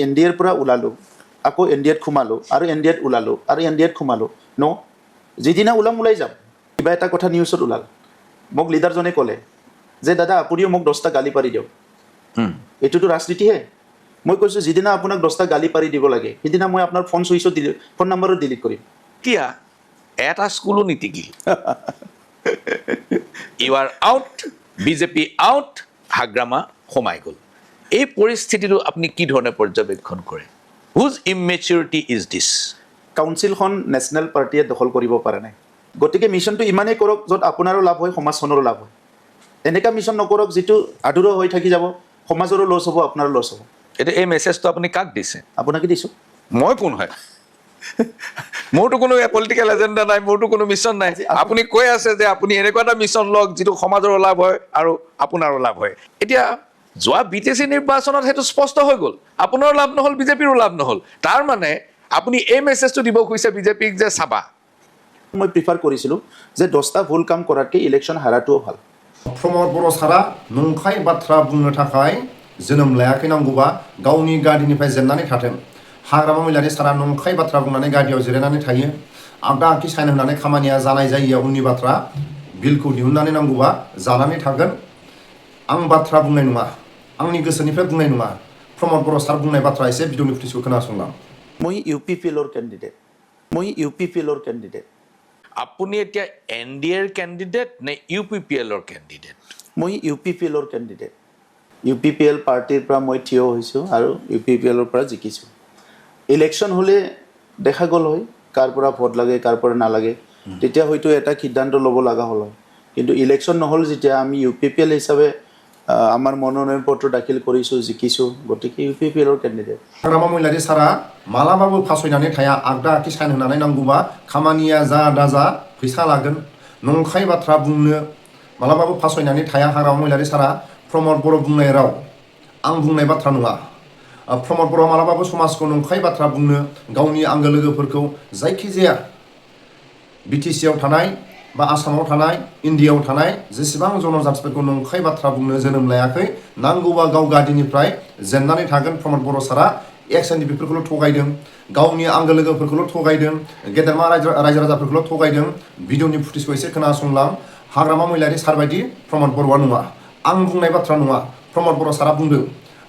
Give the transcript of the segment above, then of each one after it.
NDAৰ পৰা ওলালোঁ আকৌ NDAত সোমালোঁ আৰু NDAত ওলালোঁ আৰু NDAত সোমালোঁ যিদিনা ওলাই যাম কিবা এটা কথা নিউজত ওলাল মোক লিডাৰজনে ক'লে যে দাদা আপুনিও মোক 10টা গালি পাৰি দিয়ক এইটোতো ৰাজনীতিহে মই কৈছোঁ যিদিনা আপোনাক 10টা গালি পাৰি দিব লাগে সেইদিনা মই আপোনাৰ ফোন নম্বৰো ডিলিট কৰিম কিয়া এটা স্কুলো নীতিগিল you are out BJP out Hagrama সোমাই গ'ল এই পৰিস্থিতিটো আপুনি কি ধৰণে পৰ্যবেক্ষণ কৰে হুজ ইমেচিউৰিটি ইজ দিছ কাউন্সিলখন নেশ্যনেল পাৰ্টিয়ে দখল কৰিব পৰা নাই গতিকে মিছনটো ইমানেই কৰক য'ত আপোনাৰো লাভ হয় সমাজখনৰো লাভ হয় এনেকুৱা মিছন নকৰক যিটো আধৰুৱা হৈ থাকি যাব সমাজৰো লছ হ'ব আপোনাৰো লছ হ'ব এতিয়া এই মেছেজটো আপুনি কাক দিছে আপোনাকে দিছোঁ মই কোন হয় মোৰতো কোনো পলিটিকেল এজেণ্ডা নাই মোৰতো কোনো মিছন নাই আপুনি কৈ আছে যে আপুনি এনেকুৱা এটা মিছন লওক যিটো সমাজৰো লাভ হয় আৰু আপোনাৰো লাভ হয় এতিয়া যোৱা BTC নিৰ্বাচনত সেইটো স্পষ্ট হৈ গ'ল আপোনাৰো লাভ নহ'ল বিজেপিৰো লাভ নহ'ল তাৰ মানে আপুনি এই মেছেজটো দিব খুজিছে বিজেপিক যে চাবা মই প্ৰিফাৰ কৰিছিলোঁ যে 10টা ভুল কাম কৰাতকৈ ইলেকশ্যন হাৰাটোও ভাল प्रमद बर' सारा नंखाय बाथ्रा बुंनो थाखाय जोनोम लायाखै नांगौबा गावनि गादिनिफ्राय जेननानै थाथों हाग्रामा महिलारि सारा नंखाय बाथ्रा बुंनानै गादियाव जिरायनानै थायो आगदा आगखि साइन होनानै खामानिया जानाय जायिया उननि बाथ्रा बिलखौ दिहुननानै नांगौबा जानानै थागोन आं बाथ्रा बुंनाय नङा आंनि गोसोनिफ्राय बुंनाय नङा प्रमद बर' सार बुंनाय बाथ्रा एसे भिडिअनि फुटेजखौ खोनासंलां মই UPPLৰ কেণ্ডিডেট আপুনি এতিয়া NDAৰ কেণ্ডিডেট নে UPPLৰ কেণ্ডিডেট মই UPPLৰ কেণ্ডিডেট UPPL পাৰ্টিৰ পৰা মই থিয় হৈছোঁ আৰু UPPLৰ পৰা জিকিছোঁ ইলেকশ্যন হ'লে দেখা গ'ল হয় কাৰ পৰা ভোট লাগে কাৰ পৰা নালাগে তেতিয়া হয়তো এটা সিদ্ধান্ত ল'ব লগা হ'ল হয় কিন্তু ইলেকশ্যন নহ'ল যেতিয়া আমি UPPL হিচাপে আমাৰ মনোনয়ন পত্ৰ দাখিল কৰিছোঁ জিকিছোঁ গতিকে UPPLৰ কেণ্ডিডেট हाग्रामा महिलारि सारा मालाबाबो फासयनानै थाया आगदा आगखि साइन होनानै नांगौबा खामानिया जा दाजा फैसा लागोन नंखाय बाथ्रा बुंनो मालाबाबो फासयनानै थाया हाग्रामा महिलारि सारा प्रमद बर' बुंनाय राव आं बुंनाय बाथ्रा नङा प्रमद बर'आ मालाबाबो समाजखौ नंखाय बाथ्रा बुंनो गावनि आंगो लोगोफोरखौ जायखिजाया BTCआव थानाय बा आसामाव थानाय इन्डियाआव थानाय जेसेबां जनजातिफोरखौ नंखाय बाथ्रा बुंनो जोनोम लायाखै नांगौबा गाव गादिनिफ्राय जेननानै थागोन प्रमद बर' सारा NDFBफोरखौल' थगायदों गावनि आंगो लोगोफोरखौल' थगायदों गेदेरमा रायजो राजाफोरखौल' थगायदों भिडिअनि फुटेजखौ एसे खोनासंलां हाग्रामा महिलारि सार बायदि प्रमद बर'आ नङा आं बुंनाय बाथ्रा नङा प्रमद बर' सारा बुंदों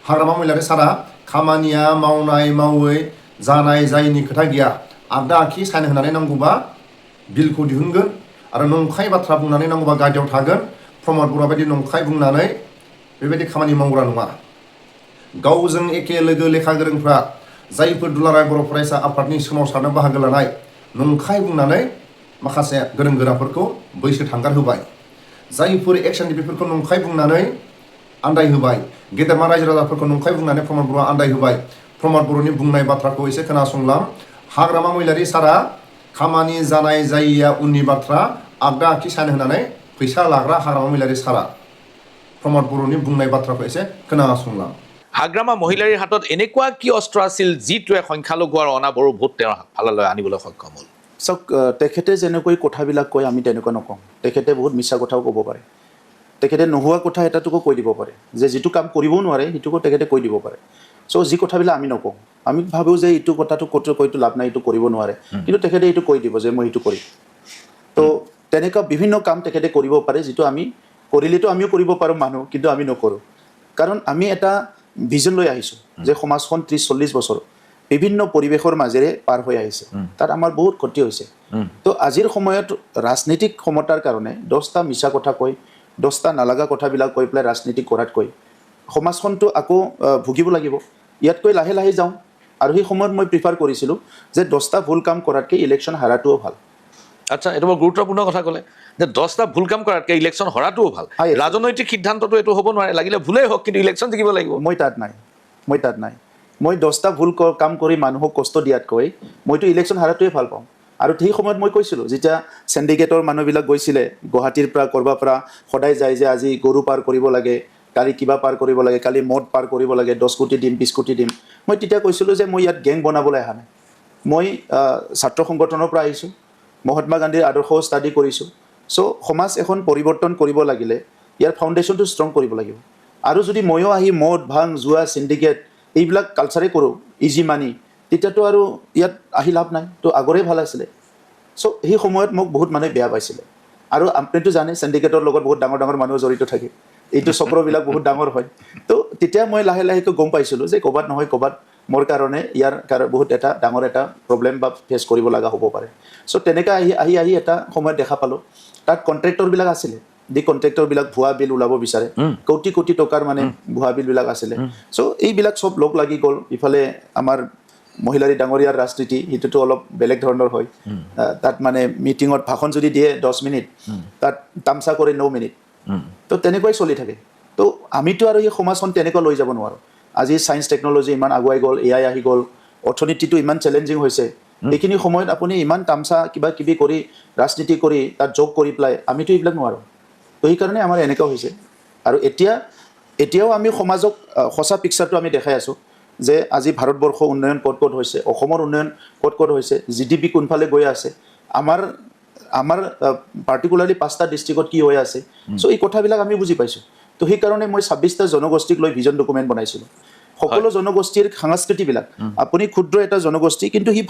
हाग्रामा महिलारि सारा खामानिया मावनाय मावै जानाय जायिनि खोथा गैया आगदा आगखि साइन होनानै नांगौबा बिलखौ दिहुनगोन आरो नंखाय बाथ्रा बुंनानै नांगौबा गादियाव थागोन प्रमद बर'आ बायदि नंखाय बुंनानै बेबायदि खामानि मावग्रा नङा गावजों एखे लोगो लेखा गोरोंफ्रा जायफोर दुलाराय बर' फरायसा आफादनि सोमावसारनो बाहागो लानाय नंखाय बुंनानै माखासे गोरों गोराफोरखौ बैसो थांगार होबाय जायफोर NDFBफोरखौ नंखाय बुंनानै आन्दाय होबाय गेदेरमा रायजो राजाफोरखौ नंखाय बुंनानै प्रमद बर'आ आन्दाय होबाय प्रमद बर'नि बुंनाय बाथ्राखौ एसे खोनासंलां हाग्रामा महिलारि सारा खामानि जानाय जायिया उननि बाथ्रा आगदा आगखि साइन होनानै फैसा लाग्रा हाग्रामा महिलारि सारा प्रमद बर'नि बुंनाय बाथ्राखौ एसे खोनासंलां হাগ্ৰামা মহিলাৰ হাতত এনেকুৱা কি অস্ত্ৰ আছিল যিটোৱে সংখ্যালঘু আৰু অনাবৰো ভোট তেওঁৰ ফাললৈ আনিবলৈ সক্ষম হ'ল চাওক তেখেতে যেনেকৈ কথাবিলাক কয় আমি তেনেকুৱা নকওঁ তেখেতে বহুত মিছা কথাও ক'ব পাৰে তেখেতে নোহোৱা কথা এটাটোকো কৈ দিব পাৰে যে যিটো কাম কৰিবও নোৱাৰে সেইটোকো তেখেতে কৈ দিব পাৰে চ' যি কথাবিলাক আমি নকওঁ আমি ভাবোঁ যে এইটো কথাটো কৈতো লাভ নাই এইটো কৰিব নোৱাৰে কিন্তু তেখেতে এইটো কৈ দিব যে মই এইটো কৰিম তো তেনেকুৱা বিভিন্ন কাম তেখেতে কৰিব পাৰে যিটো আমি কৰিলেতো আমিও কৰিব পাৰোঁ মানুহ কিন্তু আমি নকৰোঁ কাৰণ আমি এটা ভিজন লৈ আহিছোঁ যে সমাজখন 30-40 বছৰ বিভিন্ন পৰিৱেশৰ মাজেৰে পাৰ হৈ আহিছে তাত আমাৰ বহুত ক্ষতি হৈছে তো আজিৰ সময়ত ৰাজনৈতিক ক্ষমতাৰ কাৰণে 10টা মিছা কথা কৈ 10টা নালাগা কথাবিলাক কৈ পেলাই ৰাজনীতি কৰাতকৈ সমাজখনটো আকৌ ভুগিব লাগিব ইয়াতকৈ লাহে লাহে যাওঁ আৰু সেই সময়ত মই প্ৰিফাৰ কৰিছিলোঁ যে 10টা ভুল কাম কৰাতকৈ ইলেকশ্যন হাৰাটোও ভাল আচ্ছা এটা বৰ গুৰুত্বপূৰ্ণ কথা ক'লে যে 10টা ভুল কাম কৰাতকৈ ইলেকশ্যন হৰাটোও ভাল ৰাজনৈতিক সিদ্ধান্তটো এইটো হ'ব নোৱাৰে লাগিলে ভুলেই হওক কিন্তু ইলেকশ্যন জিকিব লাগিব মই তাত নাই মই 10টা ভুল কাম কৰি মানুহক কষ্ট দিয়াতকৈ মইতো ইলেকশ্যন হাৰাটোৱে ভাল পাওঁ আৰু সেই সময়ত মই কৈছিলোঁ যেতিয়া চেণ্ডিকেটৰ মানুহবিলাক গৈছিলে গুৱাহাটীৰ পৰা কৰবাৰ পৰা সদায় যায় যে আজি গৰু পাৰ কৰিব লাগে কালি কিবা পাৰ কৰিব লাগে কালি মদ পাৰ কৰিব লাগে 10 কোটি দিম 20 কোটি দিম মই তেতিয়া কৈছিলোঁ যে মই ইয়াত গেং বনাবলৈ অহা নাই মই ছাত্ৰ সংগঠনৰ পৰা আহিছোঁ মহাত্মা গান্ধীৰ আদৰ্শ ষ্টাডি কৰিছোঁ চ' সমাজ এখন পৰিৱৰ্তন কৰিব লাগিলে ইয়াৰ ফাউণ্ডেশ্যনটো ষ্ট্ৰং কৰিব লাগিব আৰু যদি ময়ো আহি মদ ভাং জুৱা চিণ্ডিকেট এইবিলাক কালচাৰে কৰোঁ ইজি মানি তেতিয়াতো আৰু ইয়াত আহি লাভ নাই তো আগৰে ভাল আছিলে চ' সেই সময়ত মোক বহুত মানুহে বেয়া পাইছিলে আৰু আপুনিতো জানে চেণ্ডিকেটৰ লগত বহুত ডাঙৰ ডাঙৰ মানুহ জড়িত থাকে এইটো চক্ৰবিলাক বহুত ডাঙৰ হয় তো তেতিয়া মই লাহে লাহেকৈ গম পাইছিলোঁ যে ক'ৰবাত নহয় ক'ৰবাত মোৰ কাৰণে ইয়াৰ বহুত এটা ডাঙৰ এটা প্ৰব্লেম বা ফেচ কৰিব লগা হ'ব পাৰে চ' তেনেকৈ আহি এটা সময়ত দেখা পালোঁ তাত কণ্ট্ৰেক্টৰবিলাক আছিলে দি কণ্ট্ৰেক্টৰবিলাক ভুৱা বিল ওলাব বিচাৰে কোটি কোটি টকাৰ মানে ভুৱা বিলবিলাক আছিলে চ' এইবিলাক চব লগ লাগি গ'ল ইফালে আমাৰ মহিলাৰী ডাঙৰীয়াৰ ৰাজনীতি সেইটোতো অলপ বেলেগ ধৰণৰ হয় তাত মানে মিটিঙত ভাষণ যদি দিয়ে 10 মিনিট তাত তামচা কৰে 9 মিনিট তো তেনেকুৱাই চলি থাকে তো আমিতো আৰু এই সমাজখন তেনেকুৱা লৈ যাব নোৱাৰোঁ আজি ছায়েন্স টেকন'লজি ইমান আগুৱাই গ'ল AI আহি গ'ল অৰ্থনীতিটো ইমান চেলেঞ্জিং হৈছে এইখিনি সময়ত আপুনি ইমান তামচা কিবা কিবি কৰি ৰাজনীতি কৰি তাত যোগ কৰি পেলাই আমিতো এইবিলাক নোৱাৰোঁ তো সেইকাৰণে আমাৰ এনেকুৱা হৈছে আৰু এতিয়াও আমি সমাজক সঁচা পিকচাৰটো আমি দেখাই আছোঁ যে আজি ভাৰতবৰ্ষ উন্নয়ন ক'ত ক'ত হৈছে অসমৰ উন্নয়ন ক'ত ক'ত হৈছে GDP কোনফালে গৈ আছে আমাৰ পাৰ্টিকুলাৰলি 5টা ডিষ্ট্ৰিক্টত কি হৈ আছে চ' এই কথাবিলাক আমি বুজি পাইছোঁ তো সেইকাৰণে মই 26টা জনগোষ্ঠীক লৈ ভিজন ডকুমেণ্ট বনাইছিলোঁ সকলো জনগোষ্ঠীৰ সংস্কৃতিবিলাক আপুনি ক্ষুদ্ৰ এটা জনগোষ্ঠী কিন্তু সি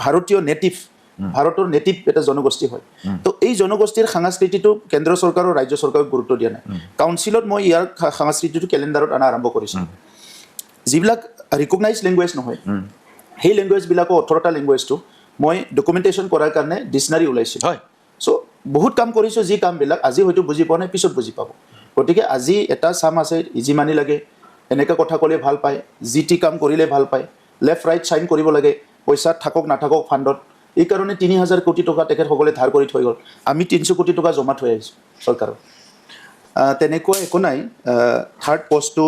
ভাৰতৰ নেটিভ এটা জনগোষ্ঠী হয় তো এই জনগোষ্ঠীৰ সংস্কৃতিটো কেন্দ্ৰ চৰকাৰ আৰু ৰাজ্য চৰকাৰক গুৰুত্ব দিয়া নাই কাউন্সিলত মই ইয়াৰ সংস্কৃতিটো কেলেণ্ডাৰত অনা আৰম্ভ কৰিছোঁ যিবিলাক ৰিকগনাইজ লেংগুৱেজ নহয় সেই লেংগুৱেজবিলাকো 18টা লেংগুৱেজটো মই ডকুমেণ্টেশ্যন কৰাৰ কাৰণে ডিক্সনাৰী ওলাইছোঁ চ' বহুত কাম কৰিছোঁ যি কামবিলাক আজি হয়তো বুজি পোৱা নাই পিছত বুজি পাব গতিকে আজি এটা চাম আছে ইজি মানি লাগে এনেকৈ কথা ক'লে ভাল পায় টি কাম কৰিলে ভাল পায় লেফ্ট ৰাইট চাইন কৰিব লাগে পইচা থাকক নাথাকক ফাণ্ডত এইকাৰণে 3000 কোটি টকা তেখেতসকলে ধাৰ কৰি থৈ গ'ল আমি 300 কোটি টকা জমা থৈ আহিছোঁ চৰকাৰৰ তেনেকুৱা একো নাই থাৰ্ড পষ্টটো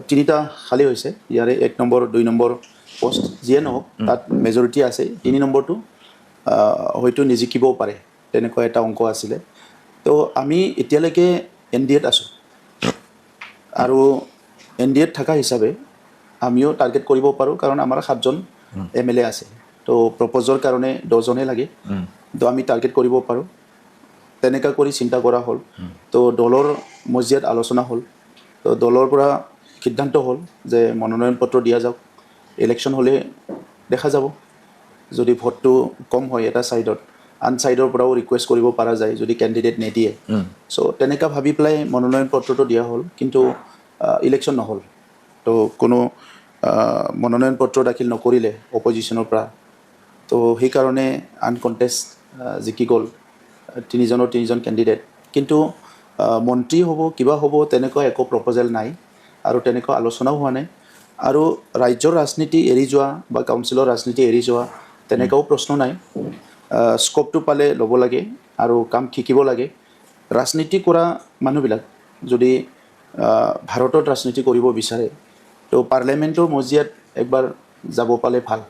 3টা খালী হৈছে ইয়াৰে 1 নম্বৰ 2 নম্বৰ পোষ্ট যিয়ে নহওক তাত মেজৰিটি আছে 3 নম্বৰটো হয়তো নিজিকিবও পাৰে তেনেকুৱা এটা অংক আছিলে তো আমি এতিয়ালৈকে NDAত আছোঁ আৰু NDAত থকা হিচাপে আমিও টাৰ্গেট কৰিব পাৰোঁ কাৰণ আমাৰ 7জন MLA আছে তো প্ৰপ'জৰ কাৰণে 10জনে লাগে তো আমি টাৰ্গেট কৰিব পাৰোঁ তেনেকুৱা কৰি চিন্তা কৰা হ'ল তো দলৰ মজিয়াত আলোচনা হ'ল তো দলৰ পৰা সিদ্ধান্ত হ'ল যে মনোনয়ন পত্ৰ দিয়া যাওক ইলেকশ্যন হ'লে দেখা যাব যদি ভোটটো কম হয় এটা ছাইডত আন ছাইডৰ পৰাও ৰিকুৱেষ্ট কৰিব পৰা যায় যদি কেণ্ডিডেট নিদিয়ে চ' তেনেকুৱা ভাবি পেলাই মনোনয়ন পত্ৰটো দিয়া হ'ল কিন্তু ইলেকশ্যন নহ'ল তো কোনো মনোনয়ন পত্ৰ দাখিল নকৰিলে অপজিশ্যনৰ পৰা তো সেইকাৰণে আনকণ্টেষ্ট জিকি গ'ল 3জন কেণ্ডিডেট কিন্তু মন্ত্ৰী হ'ব কিবা হ'ব তেনেকুৱা একো প্ৰপ'জেল নাই আৰু তেনেকুৱা আলোচনাও হোৱা নাই আৰু ৰাজ্যৰ ৰাজনীতি এৰি যোৱা বা কাউন্সিলৰ ৰাজনীতি এৰি যোৱা তেনেকুৱাও প্ৰশ্ন নাই স্ক'পটো পালে ল'ব লাগে আৰু কাম শিকিব লাগে ৰাজনীতি কৰা মানুহবিলাক যদি ভাৰতত ৰাজনীতি কৰিব বিচাৰে তো পাৰ্লিয়ামেণ্টৰ মজিয়াত একবাৰ যাব পালে ভাল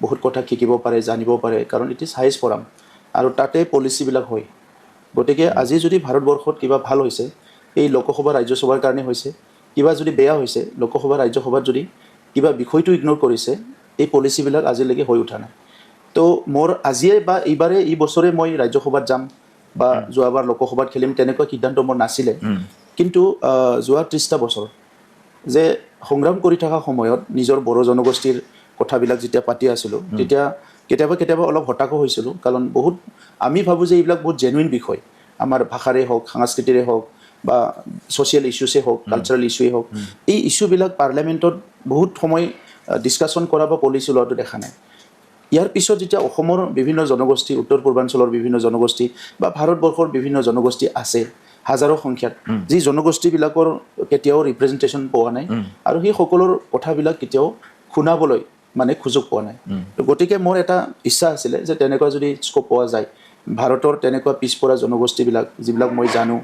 বহুত কথা শিকিব পাৰে জানিব পাৰে কাৰণ ইট ইজ হাইষ্ট ফৰাম আৰু তাতে পলিচিবিলাক হয় গতিকে আজি যদি ভাৰতবৰ্ষত কিবা ভাল হৈছে এই লোকসভা ৰাজ্যসভাৰ কাৰণে হৈছে কিবা যদি বেয়া হৈছে লোকসভা ৰাজ্যসভাত যদি কিবা বিষয়টো ইগনোৰ কৰিছে এই পলিচিবিলাক আজিলৈকে হৈ উঠা নাই তো মোৰ আজিয়ে বা এইবাৰে এই বছৰে মই ৰাজ্যসভাত যাম বা যোৱাবাৰ লোকসভাত খেলিম তেনেকুৱা সিদ্ধান্ত মোৰ নাছিলে কিন্তু যোৱা 30টা বছৰ যে সংগ্ৰাম কৰি থকা সময়ত নিজৰ বড়ো জনগোষ্ঠীৰ কথাবিলাক যেতিয়া পাতি আছিলোঁ তেতিয়া কেতিয়াবা অলপ হতাশো হৈছিলোঁ কাৰণ বহুত আমি ভাবোঁ যে এইবিলাক বহুত জেনুইন বিষয় আমাৰ ভাষাৰে হওক সংস্কৃতিৰে হওক বা ছ'চিয়েল ইছ্যুছেই হওক কালচাৰেল ইছ্যুৱেই হওক এই ইছ্যুবিলাক পাৰ্লিয়ামেণ্টত বহুত সময় ডিছকাশ্যন কৰা বা পলিচি লোৱাটো দেখা নাই ইয়াৰ পিছত যেতিয়া অসমৰ বিভিন্ন জনগোষ্ঠী উত্তৰ পূৰ্বাঞ্চলৰ বিভিন্ন জনগোষ্ঠী বা ভাৰতবৰ্ষৰ বিভিন্ন জনগোষ্ঠী আছে হাজাৰো সংখ্যাত যি জনগোষ্ঠীবিলাকৰ কেতিয়াও ৰিপ্ৰেজেণ্টেশ্যন পোৱা নাই আৰু সেই সকলোৰ কথাবিলাক কেতিয়াও শুনাবলৈ মানে সুযোগ পোৱা নাই তো গতিকে মোৰ এটা ইচ্ছা আছিলে যে তেনেকুৱা যদি স্ক'প পোৱা যায় ভাৰতৰ তেনেকুৱা পিছপৰা জনগোষ্ঠীবিলাক যিবিলাক মই জানো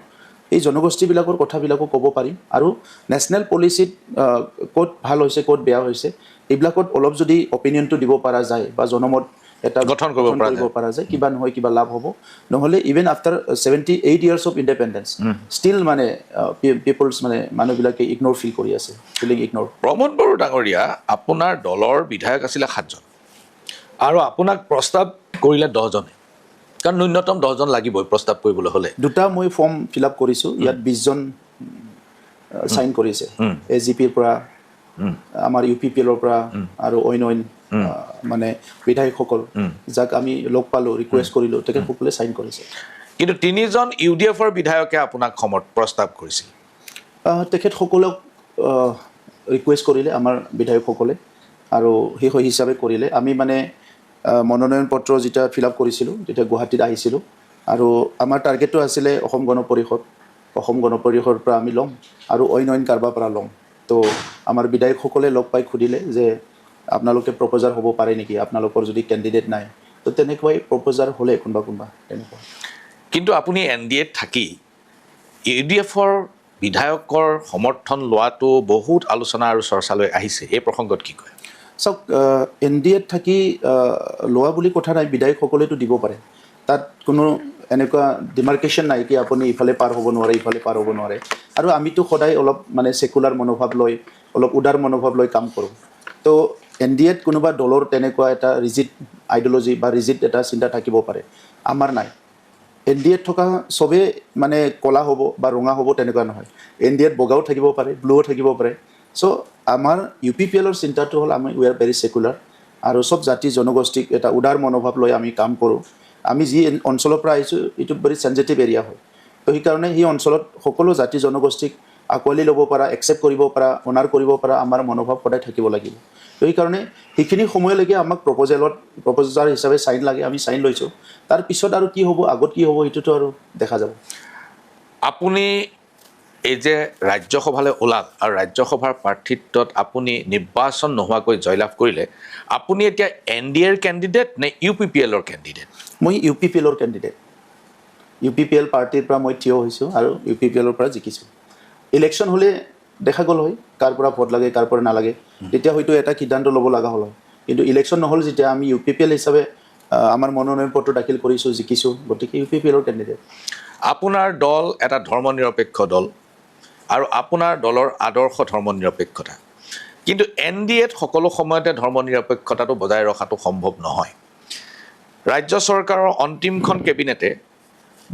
এই জনগোষ্ঠীবিলাকৰ কথাবিলাকো ক'ব পাৰিম আৰু নেশ্যনেল পলিচিত ক'ত ভাল হৈছে ক'ত বেয়া হৈছে এইবিলাকত অলপ যদি অপিনিয়নটো দিব পৰা যায় বা জনমত এটা গঠন কৰিব পৰা যায় কিবা নহয় কিবা লাভ হ'ব নহ'লে even after 78 years of independence still মানে পিপলছ মানে মানুহবিলাকে ইগন'ৰ ফিল কৰি আছে ফিলিং ইগন'ৰ প্ৰমোদ বড়ো ডাঙৰীয়া আপোনাৰ দলৰ বিধায়ক আছিলে 7জন আৰু আপোনাক প্ৰস্তাৱ কৰিলে 10জনে কাৰণ ন্যূনতম 10জন লাগিবই প্ৰস্তাৱ কৰিবলৈ হ'লে দুটা মই ফৰ্ম ফিল আপ কৰিছোঁ ইয়াত 20জন চাইন কৰিছে AGPৰ পৰা আমাৰ UPPL ৰ পৰা আৰু অইন মানে বিধায়কসকল যাক আমি লগ পালোঁ ৰিকুৱেষ্ট কৰিলোঁ তেখেতসকলে চাইন কৰিছে কিন্তু 3জন UDFৰ বিধায়কে আপোনাক প্ৰস্তাৱ কৰিছিল তেখেতসকলক ৰিকুৱেষ্ট কৰিলে আমাৰ বিধায়কসকলে আৰু সেই হিচাপে কৰিলে আমি মানে মনোনয়ন পত্ৰ যেতিয়া ফিল আপ কৰিছিলোঁ তেতিয়া গুৱাহাটীত আহিছিলোঁ আৰু আমাৰ টাৰ্গেটটো আছিলে অসম গণ পৰিষদৰ পৰা আমি ল'ম আৰু অইন কাৰোবাৰ পৰা ল'ম তো আমাৰ বিধায়কসকলে লগ পাই সুধিলে যে আপোনালোকে প্ৰপ'জাৰ হ'ব পাৰে নেকি আপোনালোকৰ যদি কেণ্ডিডেট নাই তো তেনেকুৱাই প্ৰপ'জাৰ হ'লে কোনোবা তেনেকুৱা কিন্তু আপুনি NDAত থাকি UDFৰ বিধায়কৰ সমৰ্থন লোৱাটো বহুত আলোচনা আৰু চৰ্চালৈ আহিছে এই প্ৰসংগত কি কয় চাওক NDAত থাকি লোৱা বুলি কথা নাই বিধায়কসকলেতো দিব পাৰে তাত কোনো এনেকুৱা ডিমাৰ্কেশ্যন নাই কি আপুনি ইফালে পাৰ হ'ব নোৱাৰে আৰু আমিতো সদায় অলপ মানে সেকুলাৰ মনোভাৱ লৈ অলপ উদাৰ মনোভাৱ লৈ কাম কৰোঁ তো NDAত কোনোবা দলৰ তেনেকুৱা এটা ৰিজিড আইডিঅলজি বা ৰিজিড এটা চিন্তা থাকিব পাৰে আমাৰ নাই NDAত থকা চবেই মানে কলা হ'ব বা ৰঙা হ'ব তেনেকুৱা নহয় NDAত বগাও থাকিব পাৰে ব্লুও থাকিব পাৰে চ' আমাৰ UPPLৰ চিন্তাটো হ'ল আমি উই আৰ ভেৰি সেকুলাৰ আৰু চব জাতি জনগোষ্ঠীক এটা উদাৰ মনোভাৱ লৈ আমি কাম কৰোঁ আমি যি অঞ্চলৰ পৰা আহিছোঁ এইটো ভেৰি চেনজিটিভ এৰিয়া হয় তো সেইকাৰণে সেই অঞ্চলত সকলো জাতি জনগোষ্ঠীক আঁকোৱালি ল'ব পৰা একচেপ্ট কৰিব পৰা অনাৰ কৰিব পৰা আমাৰ মনোভাৱ সদায় থাকিব লাগিব তো সেইকাৰণে সেইখিনি সময়লৈকে আমাক প্ৰপ'জাৰ হিচাপে চাইন লাগে আমি চাইন লৈছোঁ তাৰপিছত আৰু কি হ'ব আগত কি হ'ব সেইটোতো আৰু দেখা যাব আপুনি এই যে ৰাজ্যসভালৈ ওলাল আৰু ৰাজ্যসভাৰ প্ৰাৰ্থিত্বত আপুনি নিৰ্বাচন নোহোৱাকৈ জয়লাভ কৰিলে আপুনি এতিয়া NDAৰ কেণ্ডিডেট নে UPPLৰ কেণ্ডিডেট মই UPPLৰ কেণ্ডিডেট UPPL পাৰ্টিৰ পৰা মই থিয় হৈছোঁ আৰু UPPLৰ পৰা জিকিছোঁ ইলেকশ্যন হ'লে দেখা গ'ল হয় কাৰ পৰা ভোট লাগে কাৰ পৰা নালাগে তেতিয়া হয়তো এটা সিদ্ধান্ত ল'ব লগা হ'ল হয় কিন্তু ইলেকশ্যন নহ'ল যেতিয়া আমি UPPL হিচাপে আমাৰ মনোনয়ন পত্ৰ দাখিল কৰিছোঁ জিকিছোঁ গতিকে UPPLৰ কেণ্ডিডেট আপোনাৰ দল এটা ধৰ্মনিৰপেক্ষ দল আৰু আপোনাৰ দলৰ আদৰ্শ ধৰ্মনিৰপেক্ষতা কিন্তু NDAত সকলো সময়তে ধৰ্মনিৰপেক্ষতাটো বজাই ৰখাটো সম্ভৱ নহয় ৰাজ্য চৰকাৰৰ অন্তিমখন কেবিনেটে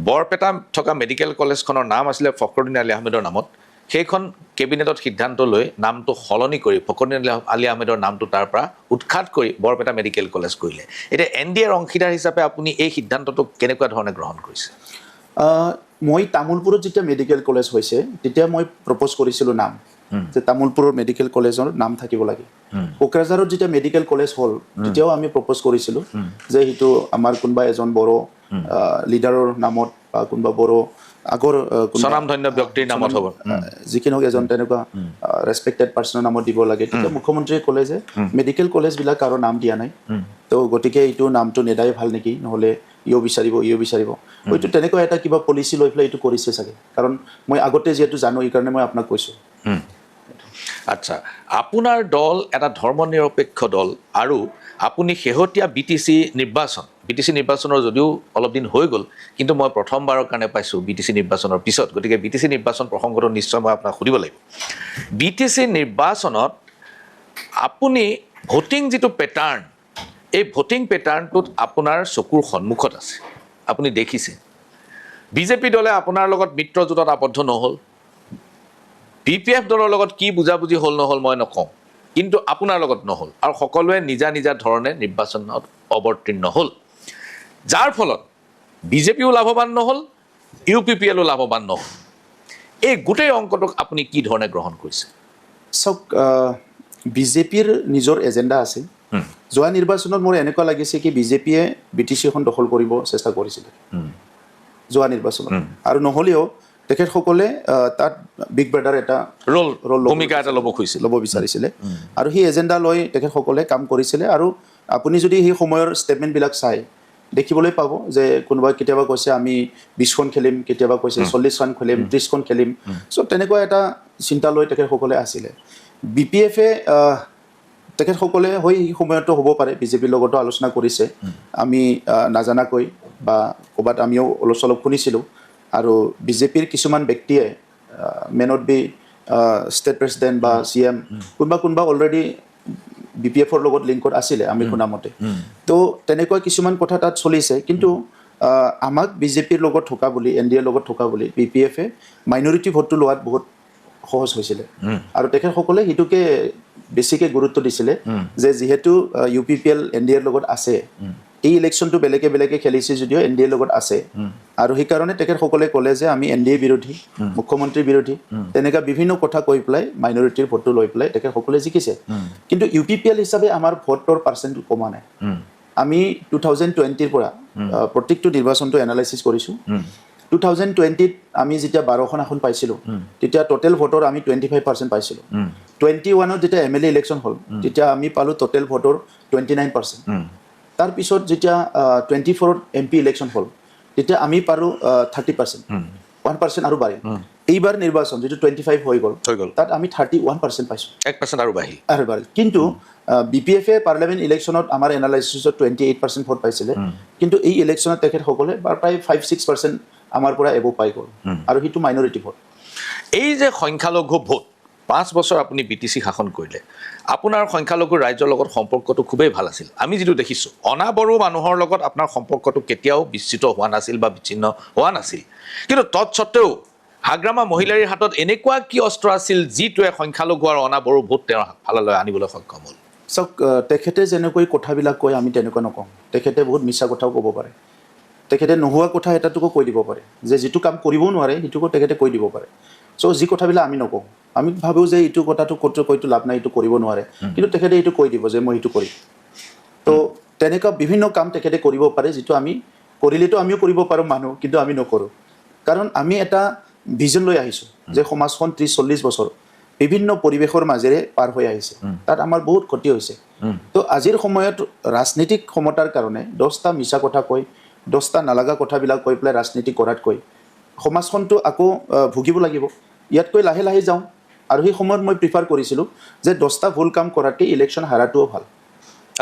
বৰপেটা থকা মেডিকেল কলেজখনৰ নাম আছিলে ফখৰুদ্দিন আলি আহমেদৰ নামত সেইখন কেবিনেটত সিদ্ধান্ত লৈ নামটো সলনি কৰি ফখৰুদ্দিন আলি আহমেদৰ নামটো তাৰ পৰা উৎখাত কৰি বৰপেটা মেডিকেল কলেজ কৰিলে এতিয়া NDAৰ অংশীদাৰ হিচাপে আপুনি এই সিদ্ধান্তটোক কেনেকুৱা ধৰণে গ্ৰহণ কৰিছে মই তামোলপুৰত যেতিয়া মেডিকেল কলেজ হৈছে তেতিয়া মই প্ৰপ'জ কৰিছিলোঁ নাম যে তামোলপুৰৰ মেডিকেল কলেজৰ নাম থাকিব লাগে কোকৰাঝাৰত যেতিয়া মেডিকেল কলেজ হ'ল তেতিয়াও আমি প্ৰপ'জ কৰিছিলোঁ যে সেইটো আমাৰ কোনোবা এজন বড়ো লিডাৰৰ নামত বা কোনোবা বড়ো আগৰ স্বনামধন্য ব্যক্তিৰ নামত হ'ব যিকি নহওক এজন তেনেকুৱা ৰেছপেক্টেড পাৰ্চনৰ নামত দিব লাগে তেতিয়া মুখ্যমন্ত্ৰীয়ে ক'লে যে মেডিকেল কলেজবিলাক কাৰো নাম দিয়া নাই তো গতিকে এইটো নামটো নেদাই ভাল নেকি নহ'লে ইও বিচাৰিব হয়তো তেনেকুৱা এটা কিবা পলিচি লৈ পেলাই এইটো কৰিছে চাগে কাৰণ মই আগতে যিহেতু জানো এইকাৰণে মই আপোনাক কৈছোঁ আচ্ছা আপোনাৰ দল এটা ধৰ্মনিৰপেক্ষ দল আৰু আপুনি শেহতীয়া BTC নিৰ্বাচনৰ যদিও অলপ দিন হৈ গ'ল কিন্তু মই প্ৰথমবাৰৰ কাৰণে পাইছোঁ BTC নিৰ্বাচনৰ পিছত গতিকে BTC নিৰ্বাচন প্ৰসংগটো নিশ্চয় মই আপোনাক সুধিব লাগিব BTC নিৰ্বাচনত আপুনি ভোটিং যিটো পেটাৰ্ণ এই ভোটিং পেটাৰ্ণটোত আপোনাৰ চকুৰ সন্মুখত আছে আপুনি দেখিছে বিজেপি দলে আপোনাৰ লগত মিত্ৰজোঁটত আবদ্ধ নহ'ল BPF দলৰ লগত কি বুজাবুজি হ'ল নহ'ল মই নকওঁ কিন্তু আপোনাৰ লগত নহ'ল আৰু সকলোৱে নিজা নিজা ধৰণে নিৰ্বাচনত অৱতীৰ্ণ হ'ল যাৰ ফলত বিজেপিও লাভৱান নহ'ল UPPLও লাভৱান নহ'ল এই গোটেই অংকটোক আপুনি কি ধৰণে গ্ৰহণ কৰিছে চাওক বিজেপিৰ নিজৰ এজেণ্ডা আছে যোৱা নিৰ্বাচনত মোৰ এনেকুৱা লাগিছে কি বিজেপিয়ে BTCখন দখল কৰিব চেষ্টা কৰিছিলে যোৱা নিৰ্বাচনত আৰু নহ'লেও তেখেতসকলে তাত বিগ ব্ৰাদাৰ এটা ভূমিকা এটা ল'ব বিচাৰিছিলে আৰু সেই এজেণ্ডা লৈ তেখেতসকলে কাম কৰিছিলে আৰু আপুনি যদি সেই সময়ৰ ষ্টেটমেণ্টবিলাক চাই দেখিবলৈ পাব যে কোনোবাই কেতিয়াবা কৈছে আমি 20খন খেলিম কেতিয়াবা কৈছে 40খন খেলিম 30খন খেলিম চ' তেনেকুৱা এটা চিন্তা লৈ তেখেতসকলে আছিলে BPF-এ তেখেতসকলে হৈ এই সময়তো হ'ব পাৰে বিজেপিৰ লগতো আলোচনা কৰিছে আমি নাজানাকৈ বা ক'ৰবাত আমিও অলপ চলপ শুনিছিলোঁ আৰু বিজেপিৰ কিছুমান ব্যক্তিয়ে may not be state president বা CM কোনোবা অলৰেডি BPF-ৰ লগত লিংকত আছিলে আমি শুনামতে তো তেনেকুৱা কিছুমান কথা তাত চলিছে কিন্তু আমাক বিজেপিৰ লগত থকা বুলি NDAৰ লগত থকা বুলি BPF-এ মাইনৰিটি ভোটটো লোৱাত বহুত সহজ হৈছিলে আৰু তেখেতসকলে সেইটোকে বেছিকৈ গুৰুত্ব দিছিলে যে যিহেতু UPPL NDAৰ লগত আছে এই ইলেকশ্যনটো বেলেগে বেলেগে খেলিছে যদিও NDAৰ লগত আছে আৰু সেইকাৰণে তেখেতসকলে ক'লে যে আমি NDA বিৰোধী মুখ্যমন্ত্ৰীৰ বিৰোধী তেনেকুৱা বিভিন্ন কথা কৈ পেলাই মাইনৰিটিৰ ভোটটো লৈ পেলাই তেখেতসকলে জিকিছে কিন্তু UPPL হিচাপে আমাৰ ভোটৰ পাৰ্চেণ্টটো কমা নাই আমি 2020ৰ পৰা প্ৰত্যেকটো নিৰ্বাচনটো এনালাইচিছ কৰিছোঁ 2020ত আমি যেতিয়া 12খন আসন পাইছিলোঁ তেতিয়া টোটেল ভোটৰ আমি 25% পাইছিলোঁ 21ত যেতিয়া MLA ইলেকশ্যন হ'ল তেতিয়া আমি পালোঁ টোটেল ভোটৰ 29%। তাৰপিছত যেতিয়া 24ত MP ইলেকশ্যন হ'ল তেতিয়া আমি পালোঁ 30%, 1% আৰু বাঢ়িল। এইবাৰ নিৰ্বাচন যিটো 25 হৈ গ'ল তাত আমি 31% পাইছোঁ, 1% আৰু বাঢ়িল কিন্তু BPF পাৰ্লিয়ামেণ্ট ইলেকশ্যনত আমাৰ এনালাইচিছত 28% ভোট পাইছিলে কিন্তু এই ইলেকশ্যনত তেখেতসকলে প্ৰায় 5-6% আমাৰ পৰা এব পাই গ'ল আৰু সেইটো মাইনৰিটি ভোট। এই যে সংখ্যালঘু ভোট 5 বছৰ আপুনি BTC শাসন কৰিলে আপোনাৰ সংখ্যালঘু ৰাজ্যৰ লগত সম্পৰ্কটো খুবেই ভাল আছিল। আমি যিটো দেখিছোঁ অনাবৰো মানুহৰ লগত আপোনাৰ সম্পৰ্কটো কেতিয়াও বিচ্ছিন্ন হোৱা নাছিল বা বিচ্ছিন্ন হোৱা নাছিল কিন্তু তৎসত্ত্বেও হাগ্ৰামা মহিলাৰ হাতত এনেকুৱা কি অস্ত্ৰ আছিল যিটোৱে সংখ্যালঘু আৰু অনাবৰো ভোট তেওঁৰ ফাললৈ আনিবলৈ সক্ষম হ'ল? চাওক তেখেতে যেনেকৈ কথাবিলাক কয় আমি তেনেকুৱা নকওঁ। তেখেতে বহুত মিছা কথাও ক'ব পাৰে, তেখেতে নোহোৱা কথা এটাটোকো কৈ দিব পাৰে যে যিটো কাম কৰিবও নোৱাৰে সেইটোকো তেখেতে কৈ দিব পাৰে। চ' যি কথাবিলাক আমি নকওঁ, আমি ভাবোঁ যে এইটো কথাটো কৈতো লাভ নাই, এইটো কৰিব নোৱাৰে কিন্তু তেখেতে এইটো কৈ দিব যে মই এইটো কৰিম। তো তেনেকুৱা বিভিন্ন কাম তেখেতে কৰিব পাৰে যিটো আমি কৰিলেতো আমিও কৰিব পাৰোঁ মানুহ, কিন্তু আমি নকৰোঁ কাৰণ আমি এটা ভিজন লৈ আহিছোঁ যে সমাজখন 30-40 বছৰ বিভিন্ন পৰিৱেশৰ মাজেৰে পাৰ হৈ আহিছে, তাত আমাৰ বহুত ক্ষতি হৈছে। তো আজিৰ সময়ত ৰাজনীতিক ক্ষমতাৰ কাৰণে 10টা মিছা কথা কৈ 10টা নালাগা কথাবিলাক কৈ পেলাই ৰাজনীতি কৰাতকৈ সমাজখনটো আকৌ ভুগিব লাগিব, ইয়াতকৈ লাহে লাহে যাওঁ। আৰু সেই সময়ত মই প্ৰিফাৰ কৰিছিলোঁ যে 10টা ভুল কাম কৰাতকৈ ইলেকশ্যন হাৰাটোও ভাল।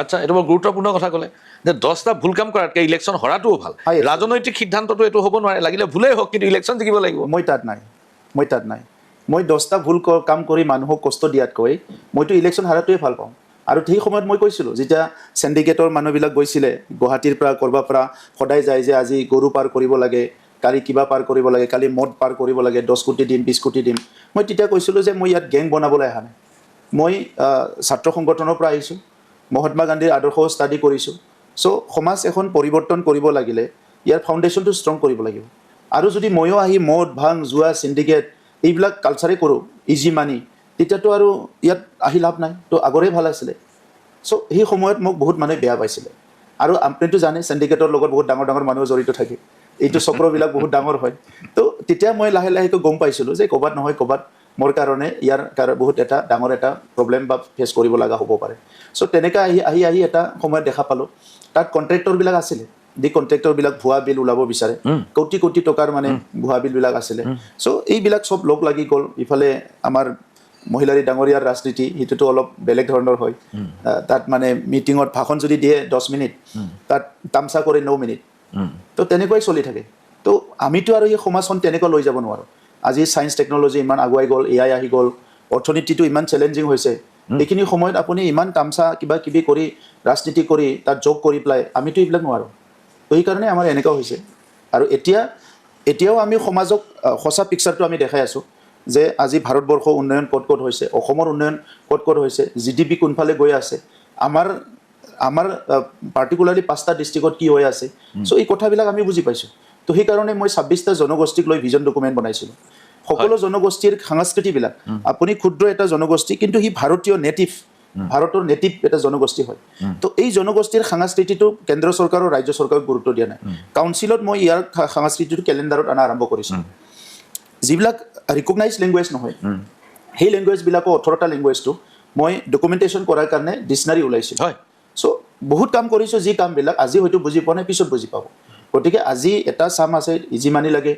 আচ্ছা, এইটো বৰ গুৰুত্বপূৰ্ণ কথা ক'লে যে 10টা ভুল কাম কৰাতকৈ ইলেকশ্যন হৰাটোও ভাল। ৰাজনৈতিক সিদ্ধান্তটো এইটো হ'ব নোৱাৰে, লাগিলে ভুলেই হওক কিন্তু ইলেকশ্যন জিকিব লাগিব। মই তাত নাই মই 10টা ভুল কাম কৰি মানুহক কষ্ট দিয়াতকৈ মইতো ইলেকশ্যন হাৰাটোৱে ভাল পাওঁ। আৰু সেই সময়ত মই কৈছিলোঁ যেতিয়া চেণ্ডিকেটৰ মানুহবিলাক গৈছিলে গুৱাহাটীৰ পৰা কৰবাৰ পৰা সদায় যায় যে আজি গৰু পাৰ কৰিব লাগে, কালি কিবা পাৰ কৰিব লাগে, কালি মদ পাৰ কৰিব লাগে, 10 কোটি দিম 20 কোটি দিম। মই তেতিয়া কৈছিলোঁ যে মই ইয়াত গেং বনাবলৈ অহা নাই, মই ছাত্ৰ সংগঠনৰ পৰা আহিছোঁ, মহাত্মা গান্ধীৰ আদৰ্শ ষ্টাডি কৰিছোঁ। চ' সমাজ এখন পৰিৱৰ্তন কৰিব লাগিলে ইয়াৰ ফাউণ্ডেশ্যনটো ষ্ট্ৰং কৰিব লাগিব। আৰু যদি ময়ো আহি মদ ভাং জুৱা চিণ্ডিকেট এইবিলাক কালচাৰে কৰোঁ ইজি মানি, তেতিয়াতো আৰু ইয়াত আহি লাভ নাই, তো আগৰে ভাল আছিলে। চ' সেই সময়ত মোক বহুত মানুহে বেয়া পাইছিলে। আৰু আপুনিতো জানে চেণ্ডিকেটৰ লগত বহুত ডাঙৰ ডাঙৰ মানুহ জড়িত থাকে, এইটো চক্ৰবিলাক বহুত ডাঙৰ হয়। তো তেতিয়া মই লাহে লাহেকৈ গম পাইছিলোঁ যে ক'ৰবাত নহয় ক'ৰবাত মোৰ কাৰণে ইয়াৰ বহুত এটা ডাঙৰ এটা প্ৰব্লেম বা ফেচ কৰিব লগা হ'ব পাৰে। চ' তেনেকৈ আহি এটা সময়ত দেখা পালোঁ তাত কণ্ট্ৰেক্টৰবিলাক আছিলে, যি কণ্ট্ৰেক্টৰবিলাক ভুৱা বিল ওলাব বিচাৰে, কোটি কোটি টকাৰ মানে ভুৱা বিলবিলাক আছিলে। চ' এইবিলাক চব লগ লাগি গ'ল। ইফালে আমাৰ মহিলাৰী ডাঙৰীয়াৰ ৰাজনীতি সেইটোতো অলপ বেলেগ ধৰণৰ হয়, তাত মানে মিটিঙত ভাষণ যদি দিয়ে 10 মিনিট তাত তামচা কৰে 9 মিনিট, তো তেনেকুৱাই চলি থাকে। তো আমিতো আৰু এই সমাজখন তেনেকুৱা লৈ যাব নোৱাৰোঁ। আজি ছায়েন্স টেকন'লজি ইমান আগুৱাই গ'ল, AI আহি গ'ল, অৰ্থনীতিটো ইমান চেলেঞ্জিং হৈছে, এইখিনি সময়ত আপুনি ইমান তামচা কিবা কিবি কৰি ৰাজনীতি কৰি তাত যোগ কৰি পেলাই আমিতো এইবিলাক নোৱাৰোঁ। তো সেইকাৰণে আমাৰ এনেকুৱা হৈছে। আৰু এতিয়াও আমি সমাজক সঁচা পিকচাৰটো আমি দেখাই আছোঁ যে আজি ভাৰতবৰ্ষৰ উন্নয়ন ক'ত ক'ত হৈছে, অসমৰ উন্নয়ন ক'ত ক'ত হৈছে, GDP কোনফালে গৈ আছে, আমাৰ পাৰ্টিকুলাৰলি 5টা ডিষ্ট্ৰিক্টত কি হৈ আছে। চ' এই কথাবিলাক আমি বুজি পাইছোঁ। তো সেইকাৰণে মই 26টা জনগোষ্ঠীক লৈ ভিজন ডকুমেণ্ট বনাইছিলোঁ। সকলো জনগোষ্ঠীৰ সংস্কৃতিবিলাক, আপুনি ক্ষুদ্ৰ এটা জনগোষ্ঠী কিন্তু সি ভাৰতীয় ভাৰতৰ নেটিভ এটা জনগোষ্ঠী হয়। তো এই জনগোষ্ঠীৰ সংস্কৃতিটো কেন্দ্ৰ চৰকাৰ আৰু ৰাজ্য চৰকাৰক গুৰুত্ব দিয়া নাই। কাউন্সিলত মই ইয়াৰ সংস্কৃতিটো কেলেণ্ডাৰত অনা আৰম্ভ কৰিছিলোঁ। যিবিলাক ৰিকগনাইজ লেংগুৱেজ নহয় সেই লেংগুৱেজবিলাকৰ 18টা লেংগুৱেজটো মই ডকুমেণ্টেশ্যন কৰাৰ কাৰণে ডিক্সনাৰী ওলাইছিলোঁ। চ' বহুত কাম কৰিছোঁ, যি কামবিলাক আজি হয়তো বুজি পোৱা নাই, পিছত বুজি পাব। গতিকে আজি এটা চাম আছে, ইজি মানি লাগে,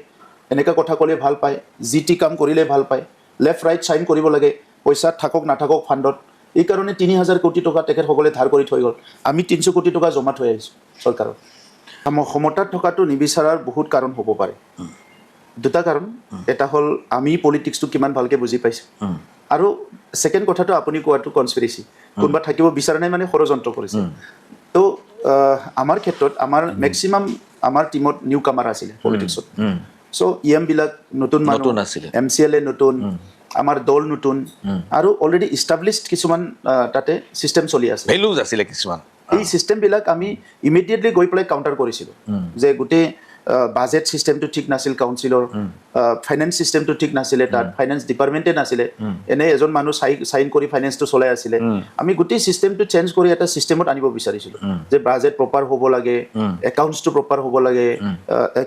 এনেকুৱা কথা ক'লে ভাল পায়, যি টি কাম কৰিলে ভাল পায়, লেফ্ট ৰাইট চাইন কৰিব লাগে, পইচা থাকক নাথাকক ফাণ্ডত। এইকাৰণে 3000 কোটি টকা তেখেতসকলে ধাৰ কৰি থৈ গ'ল। আমি 300 কোটি টকা জমা থৈ আহিছোঁ চৰকাৰত। ক্ষমতাত থকাটো নিবিচাৰাৰ বহুত কাৰণ হ'ব পাৰে। 2টা কাৰণ, এটা হ'ল আমি পলিটিক্সটো কিমান ভালকৈ বুজি পাইছোঁ, আৰু ছেকেণ্ড কথাটো আপুনি কোৱাটো কনস্পিৰেচি, কোনোবা থাকিব বিচৰা নাই মানে ষড়যন্ত্ৰ কৰিছে। তো আমাৰ ক্ষেত্ৰত আমাৰ মেক্সিমাম আমাৰ টিমত নিউ কামাৰ আছিলে পলিটিক্সত। চ' EM বিলাক নতুন মানুহ, MCLA নতুন, আমাৰ দল নতুন আৰু অলৰেডি ইষ্টাব্লিছড কিছুমান তাতে ছিষ্টেম চলি আছে ভেলুজ আছিলে কিছুমান এই ছিষ্টেমবিলাক আমি ইমিডিয়েটলি গৈ পেলাই কাউণ্টাৰ কৰিছিলোঁ যে গোটেই বাজেট ছিষ্টেমটো ঠিক নাছিল কাউন্সিলৰ ফাইনেন্স ছিষ্টেমটো ঠিক নাছিলে তাত ফাইনেন্স ডিপাৰ্টমেণ্টে নাছিলে এনে এজন মানুহ চাইন কৰি ফাইনেন্সটো চলাই আছিলে আমি গোটেই ছিষ্টেমটো চেঞ্জ কৰি এটা ছিষ্টেমত আনিব বিচাৰিছিলোঁ যে বাজেট প্ৰপাৰ হ'ব লাগে একাউণ্টছটো প্ৰপাৰ হ'ব লাগে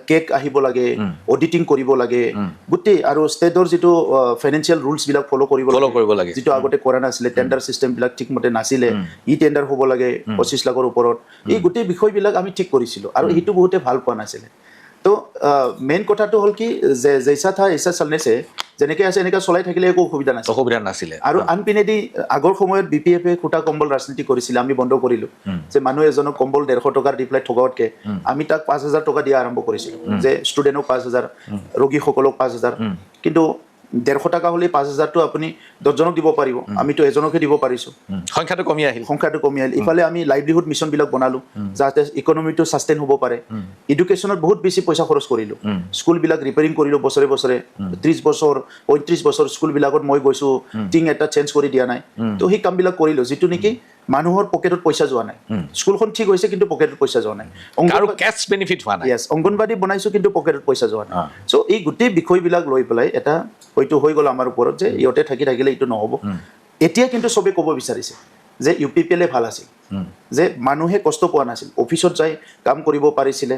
কেক আহিব লাগে অডিটিং কৰিব লাগে গোটেই আৰু ষ্টেটৰ যিটো ফাইনেন্সিয়েল ৰুলছবিলাক ফ'ল' কৰিব লাগে যিটো আগতে কৰা নাছিলে টেণ্ডাৰ ছিষ্টেমবিলাক ঠিকমতে নাছিলে ই টেণ্ডাৰ হ'ব লাগে 25 লাখৰ ওপৰত এই গোটেই বিষয়বিলাক আমি ঠিক কৰিছিলোঁ আৰু সেইটো বহুতে ভাল পোৱা নাছিলে তো মেইন কথাটো হ'ল কি যে জৈছা থা এইছা চলনে চে যেনেকৈ আছে এনেকৈ চলাই থাকিলে একো অসুবিধা নাছিলে আৰু আনপিনেদি আগৰ সময়ত BPF-এ খুটা কম্বল ৰাজনীতি কৰিছিলে আমি বন্ধ কৰিলোঁ যে মানুহ এজনক কম্বল 150 টকাৰ দি পেলাই ঠগাতকৈ আমি তাক 5,000 টকা দিয়া আৰম্ভ কৰিছিলোঁ যে ষ্টুডেণ্টক 5,000 ৰোগীসকলক 5,000 কিন্তু 150 টকা হ'লে 5,000টো আপুনি 10জনক দিব পাৰিব আমিতো এজনকহে দিব পাৰিছোঁ সংখ্যাটো কমি আহিল ইফালে আমি লাইভলিহুড মিছনবিলাক বনালোঁ যাতে ইকনমিটো ছাষ্টেইন হ'ব পাৰে এডুকেশ্যনত বহুত বেছি পইচা খৰচ কৰিলোঁ স্কুলবিলাক ৰিপেয়াৰিং কৰিলোঁ বছৰে 30 বছৰ 35 বছৰ স্কুলবিলাকত মই গৈছোঁ টিং এটা চেঞ্জ কৰি দিয়া নাই তো সেই কামবিলাক কৰিলোঁ যিটো নেকি মানুহৰ পকেটত পইচা যোৱা নাই স্কুলখন ঠিক হৈছে কিন্তু পকেটত পইচা যোৱা নাই আৰু ক্যাশ বেনিফিট হোৱা নাই অংগনবাদী বনাইছোঁ কিন্তু পকেটত পইচা যোৱা নাই চ' এই গোটেই বিষয়বিলাক লৈ পেলাই এটা হয়তো হৈ গ'ল আমাৰ ওপৰত যে ইহঁতে থাকিলে এইটো নহ'ব এতিয়া কিন্তু চবে ক'ব বিচাৰিছে যে UPPL-এ ভাল আছিল যে মানুহে কষ্ট পোৱা নাছিল অফিচত যাই কাম কৰিব পাৰিছিলে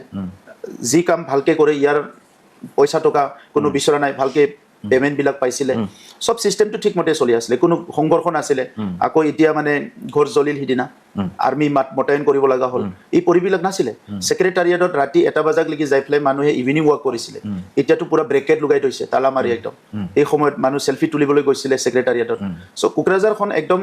যি কাম ভালকৈ কৰে ইয়াৰ পইচা টকা কোনো বিচৰা নাই ভালকৈ পেমেণ্টবিলাক পাইছিলে সব ছিষ্টেমটো ঠিকমতে চলি আছিলে কোনো সংঘৰ্ষ নাছিলে আকৌ এতিয়া মানে ঘৰ জ্বলিল সিদিনা আৰ্মি মোতায়েন কৰিব লগা হ'ল এই পৰিবিলাক নাছিলে ছেক্ৰেটাৰিয়েটত ৰাতি 1 বজালৈকে যাই পেলাই মানুহে ইভিনিং ৱাক কৰিছিলে এতিয়াতো পুৰা ব্ৰেকেট লগাই থৈছে তালা মাৰি একদম এই সময়ত মানুহ সেলফি তুলিবলৈ গৈছিলে ছেক্ৰেটাৰিয়েটত চ' কোকৰাঝাৰখন একদম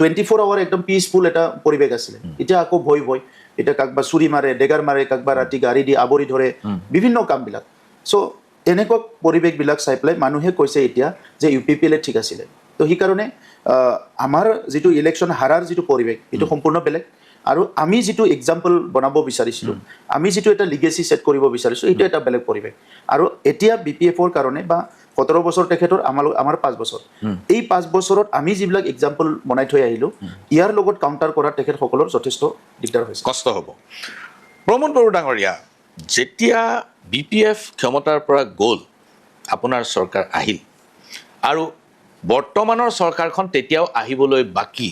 24 আৱাৰ একদম পিচফুল এটা পৰিৱেশ আছিলে এতিয়া আকৌ ভয় এতিয়া কাকবা চুৰি মাৰে ডেগাৰ মাৰে কাকবা ৰাতি গাড়ী দি আৱৰি ধৰে বিভিন্ন কামবিলাক চ' তেনেকুৱা পৰিৱেশবিলাক চাই পেলাই মানুহে কৈছে এতিয়া যে UPPL-এ ঠিক আছিলে তো সেইকাৰণে আমাৰ যিটো ইলেকশ্যন হাৰাৰ যিটো পৰিৱেশ এইটো সম্পূৰ্ণ বেলেগ আৰু আমি যিটো এক্সাম্পল বনাব বিচাৰিছিলোঁ আমি যিটো এটা লিগেচি ছেট কৰিব বিচাৰিছোঁ এইটো এটা বেলেগ পৰিৱেশ আৰু এতিয়া BPF-ৰ কাৰণে বা 17 বছৰ তেখেতৰ আমাৰ 5 বছৰ এই 5 বছৰত আমি যিবিলাক এক্সাম্পল বনাই থৈ আহিলোঁ ইয়াৰ লগত কাউণ্টাৰ কৰা তেখেতসকলৰ যথেষ্ট দিগদাৰ হৈছে কষ্ট হ'ব প্ৰমোদ বড়ো ডাঙৰীয়া যেতিয়া BPF ক্ষমতাৰ পৰা গ'ল আপোনাৰ চৰকাৰ আহিল আৰু বৰ্তমানৰ চৰকাৰখন তেতিয়াও আহিবলৈ বাকী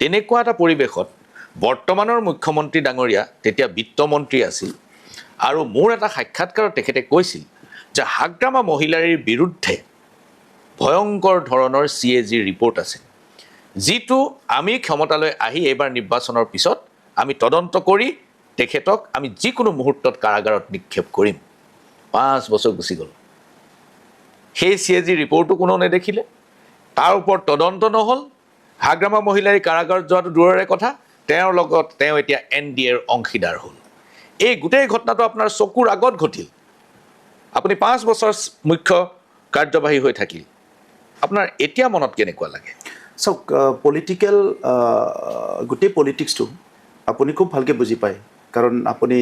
তেনেকুৱা এটা পৰিৱেশত বৰ্তমানৰ মুখ্যমন্ত্ৰী ডাঙৰীয়া তেতিয়া বিত্তমন্ত্ৰী আছিল আৰু মোৰ এটা সাক্ষাৎকাৰত তেখেতে কৈছিল যে হাগ্ৰামা মহিলাৰ বিৰুদ্ধে ভয়ংকৰ ধৰণৰ CAG ৰিপৰ্ট আছে যিটো আমি ক্ষমতালৈ আহি এইবাৰ নিৰ্বাচনৰ পিছত আমি তদন্ত কৰি তেখেতক আমি যিকোনো মুহূৰ্তত কাৰাগাৰত নিক্ষেপ কৰিম 5 বছৰ গুচি গ'ল সেই CAG ৰিপৰ্টটো কোনো নেদেখিলে তাৰ ওপৰত তদন্ত নহ'ল হাগ্ৰামা মহিলাৰ কাৰাগাৰত যোৱাটো দূৰৰে কথা তেওঁৰ লগত তেওঁ এতিয়া NDAৰ অংশীদাৰ হ'ল এই গোটেই ঘটনাটো আপোনাৰ চকুৰ আগত ঘটিল আপুনি 5 বছৰ মুখ্য কাৰ্যবাহী হৈ থাকিল আপোনাৰ এতিয়া মনত কেনেকুৱা লাগে চাওক পলিটিকেল গোটেই পলিটিক্সটো আপুনি খুব ভালকৈ বুজি পায় কাৰণ আপুনি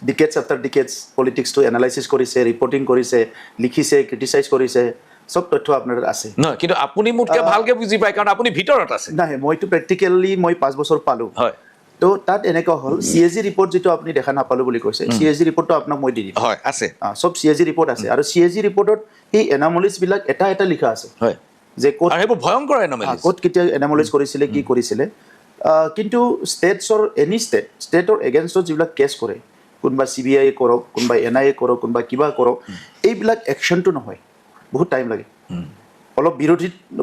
ডিকেডছ আফটাৰ ডিকেডছ পলিটিক্সটো এনালাইচিছ কৰিছে ৰিপৰ্টিং কৰিছে লিখিছে ক্ৰিটিচাইজ কৰিছে সব তথ্য আপোনাৰ আছে নহয় কিন্তু আপুনি মোতকৈ ভালকৈ বুজি পায় কাৰণ আপুনি ভিতৰত আছে নাই মইতো প্ৰেক্টিকেলি মই 5 বছৰ পালোঁ হয় তো তাত এনেকুৱা হ'ল CAG ৰিপৰ্ট যিটো আপুনি দেখা নাপালোঁ বুলি কৈছে CAG ৰিপৰ্টটো আপোনাক মই দি দিম হয় আছে সব CAG ৰিপৰ্ট আছে আৰু CAG ৰিপৰ্টত এই এনামলিছবিলাক এটা লিখা আছে হয় যে ক'ত সেইবোৰ ভয়ংকৰ এনামলিছ ক'ত কেতিয়া এনামলিছ কৰিছিলে কি কৰিছিলে কিন্তু ষ্টেটছৰ এনি ষ্টেটৰ এগেইনষ্টত যিবিলাক কেছ কৰে কোনোবা CBI কৰক কোনোবা NIA কৰক কোনোবা কিবা কৰক এইবিলাক একশ্যনটো নহয় বহুত টাইম লাগে অলপ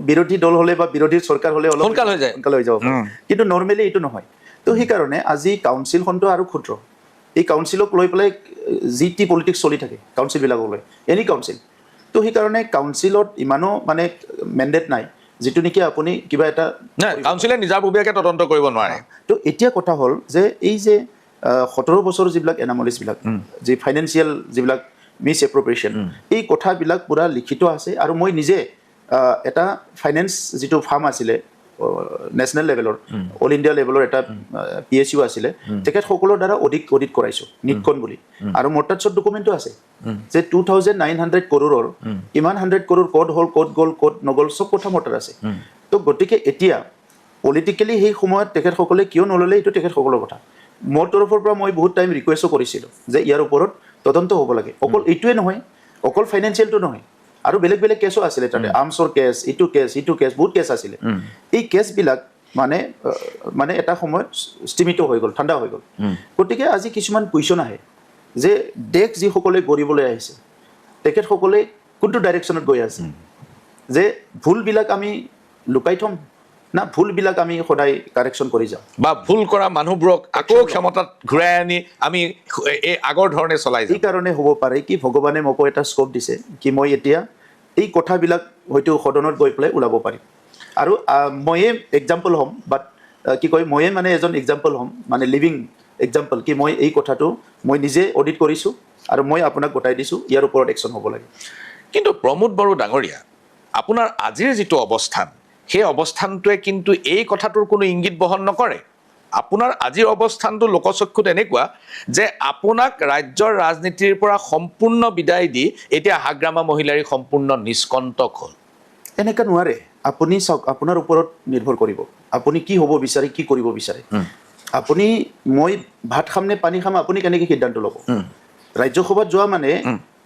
বিৰোধী দল হ'লে বা বিৰোধী চৰকাৰ হ'লে অলপ সোনকালে হৈ যাব কিন্তু নৰ্মেলি এইটো নহয় তো সেইকাৰণে আজি কাউন্সিলখনটো আৰু ক্ষুদ্ৰ এই কাউন্সিলক লৈ পেলাই যি টি পলিটিক্স চলি থাকে কাউন্সিলবিলাকক লৈ এনি কাউন্সিল তো সেইকাৰণে কাউন্সিলত ইমানো মানে মেণ্ডেট নাই যিটো নেকি আপুনি কিবা এটা কাউন্সিলে নিজাববীয়াকৈ তদন্ত কৰিব নোৱাৰে তো এতিয়া কথা হ'ল যে এই যে 17 বছৰ যিবিলাক এনামলিছবিলাক যি ফাইনেন্সিয়েল যিবিলাক মিছ এপ্ৰপ্ৰিয়েশ্যন এই কথাবিলাক পূৰা লিখিত আছে আৰু মই নিজে এটা ফাইনেন্স যিটো ফাৰ্ম আছিলে নেশ্যনেল লেভেলৰ অল ইণ্ডিয়া লেভেলৰ এটা PSU আছিলে তেখেতসকলৰ দ্বাৰা অডিট কৰাইছোঁ নিটকন বুলি আৰু মোৰ তাত চব ডকুমেণ্টো আছে যে 2900 কৰোৰৰ ইমান 100 কৰোৰ ক'ত হ'ল ক'ত গ'ল ক'ত নগ'ল চব কথা মোৰ তাত আছে তো গতিকে এতিয়া পলিটিকেলি সেই সময়ত তেখেতসকলে কিয় নল'লে এইটো তেখেতসকলৰ কথা মোৰ তৰফৰ পৰা মই বহুত টাইম ৰিকুৱেষ্টো কৰিছিলোঁ যে ইয়াৰ ওপৰত তদন্ত হ'ব লাগে অকল এইটোৱে নহয় অকল ফাইনেন্সিয়েলটো নহয় আৰু বেলেগ বেলেগ কেছো আছিলে তাতে আৰ্মছৰ কেছ ইটো কেছ বহুত কেছ আছিলে এই কেছবিলাক মানে এটা সময়ত ষ্টিমিত হৈ গ'ল ঠাণ্ডা হৈ গ'ল গতিকে আজি কিছুমান কুৱেশ্যন আহে যে দেশ যিসকলে গঢ়িবলৈ আহিছে তেখেতসকলে কোনটো ডাইৰেকশ্যনত গৈ আছে যে ভুলবিলাক আমি লুকাই থ'ম না ভুলবিলাক আমি সদায় কাৰেকশ্যন কৰি যাওঁ বা ভুল কৰা মানুহবোৰক আকৌ ক্ষমতাত ঘূৰাই আনি আমি এই আগৰ ধৰণে চলাই যাওঁ এইকাৰণে হ'ব পাৰে কি ভগৱানে মোকো এটা স্ক'প দিছে কি মই এতিয়া এই কথাবিলাক হয়তো সদনত গৈ পেলাই ওলাব পাৰিম আৰু ময়ে এক্সাম্পল হ'ম বাট কি কয় ময়ে মানে এজন এক্সাম্পল হ'ম মানে লিভিং এক্সাম্পল কি মই এই কথাটো মই নিজে অডিট কৰিছোঁ আৰু মই আপোনাক গতাই দিছোঁ ইয়াৰ ওপৰত একশ্যন হ'ব লাগে কিন্তু প্ৰমোদ বড়ো ডাঙৰীয়া আপোনাৰ আজিৰ যিটো অৱস্থান সেই অৱস্থানটোৱে কিন্তু এই কথাটোৰ কোনো ইংগিত বহন নকৰে আপোনাৰ আজিৰ অৱস্থানটো লোকচক্ষুত এনেকুৱা যে আপোনাক ৰাজ্যৰ ৰাজনীতিৰ পৰা সম্পূৰ্ণ বিদায় দি এতিয়া হাগ্ৰামা মহিলাৰী সম্পূৰ্ণ নিষ্কণ্টক হ'ল এনেকৈ নোৱাৰে আপুনি চাওক আপোনাৰ ওপৰত নিৰ্ভৰ কৰিব আপুনি কি হ'ব বিচাৰে কি কৰিব বিচাৰে আপুনি মই ভাত খাম নে পানী খাম আপুনি কেনেকৈ সিদ্ধান্ত ল'ব ৰাজ্যসভাত যোৱা মানে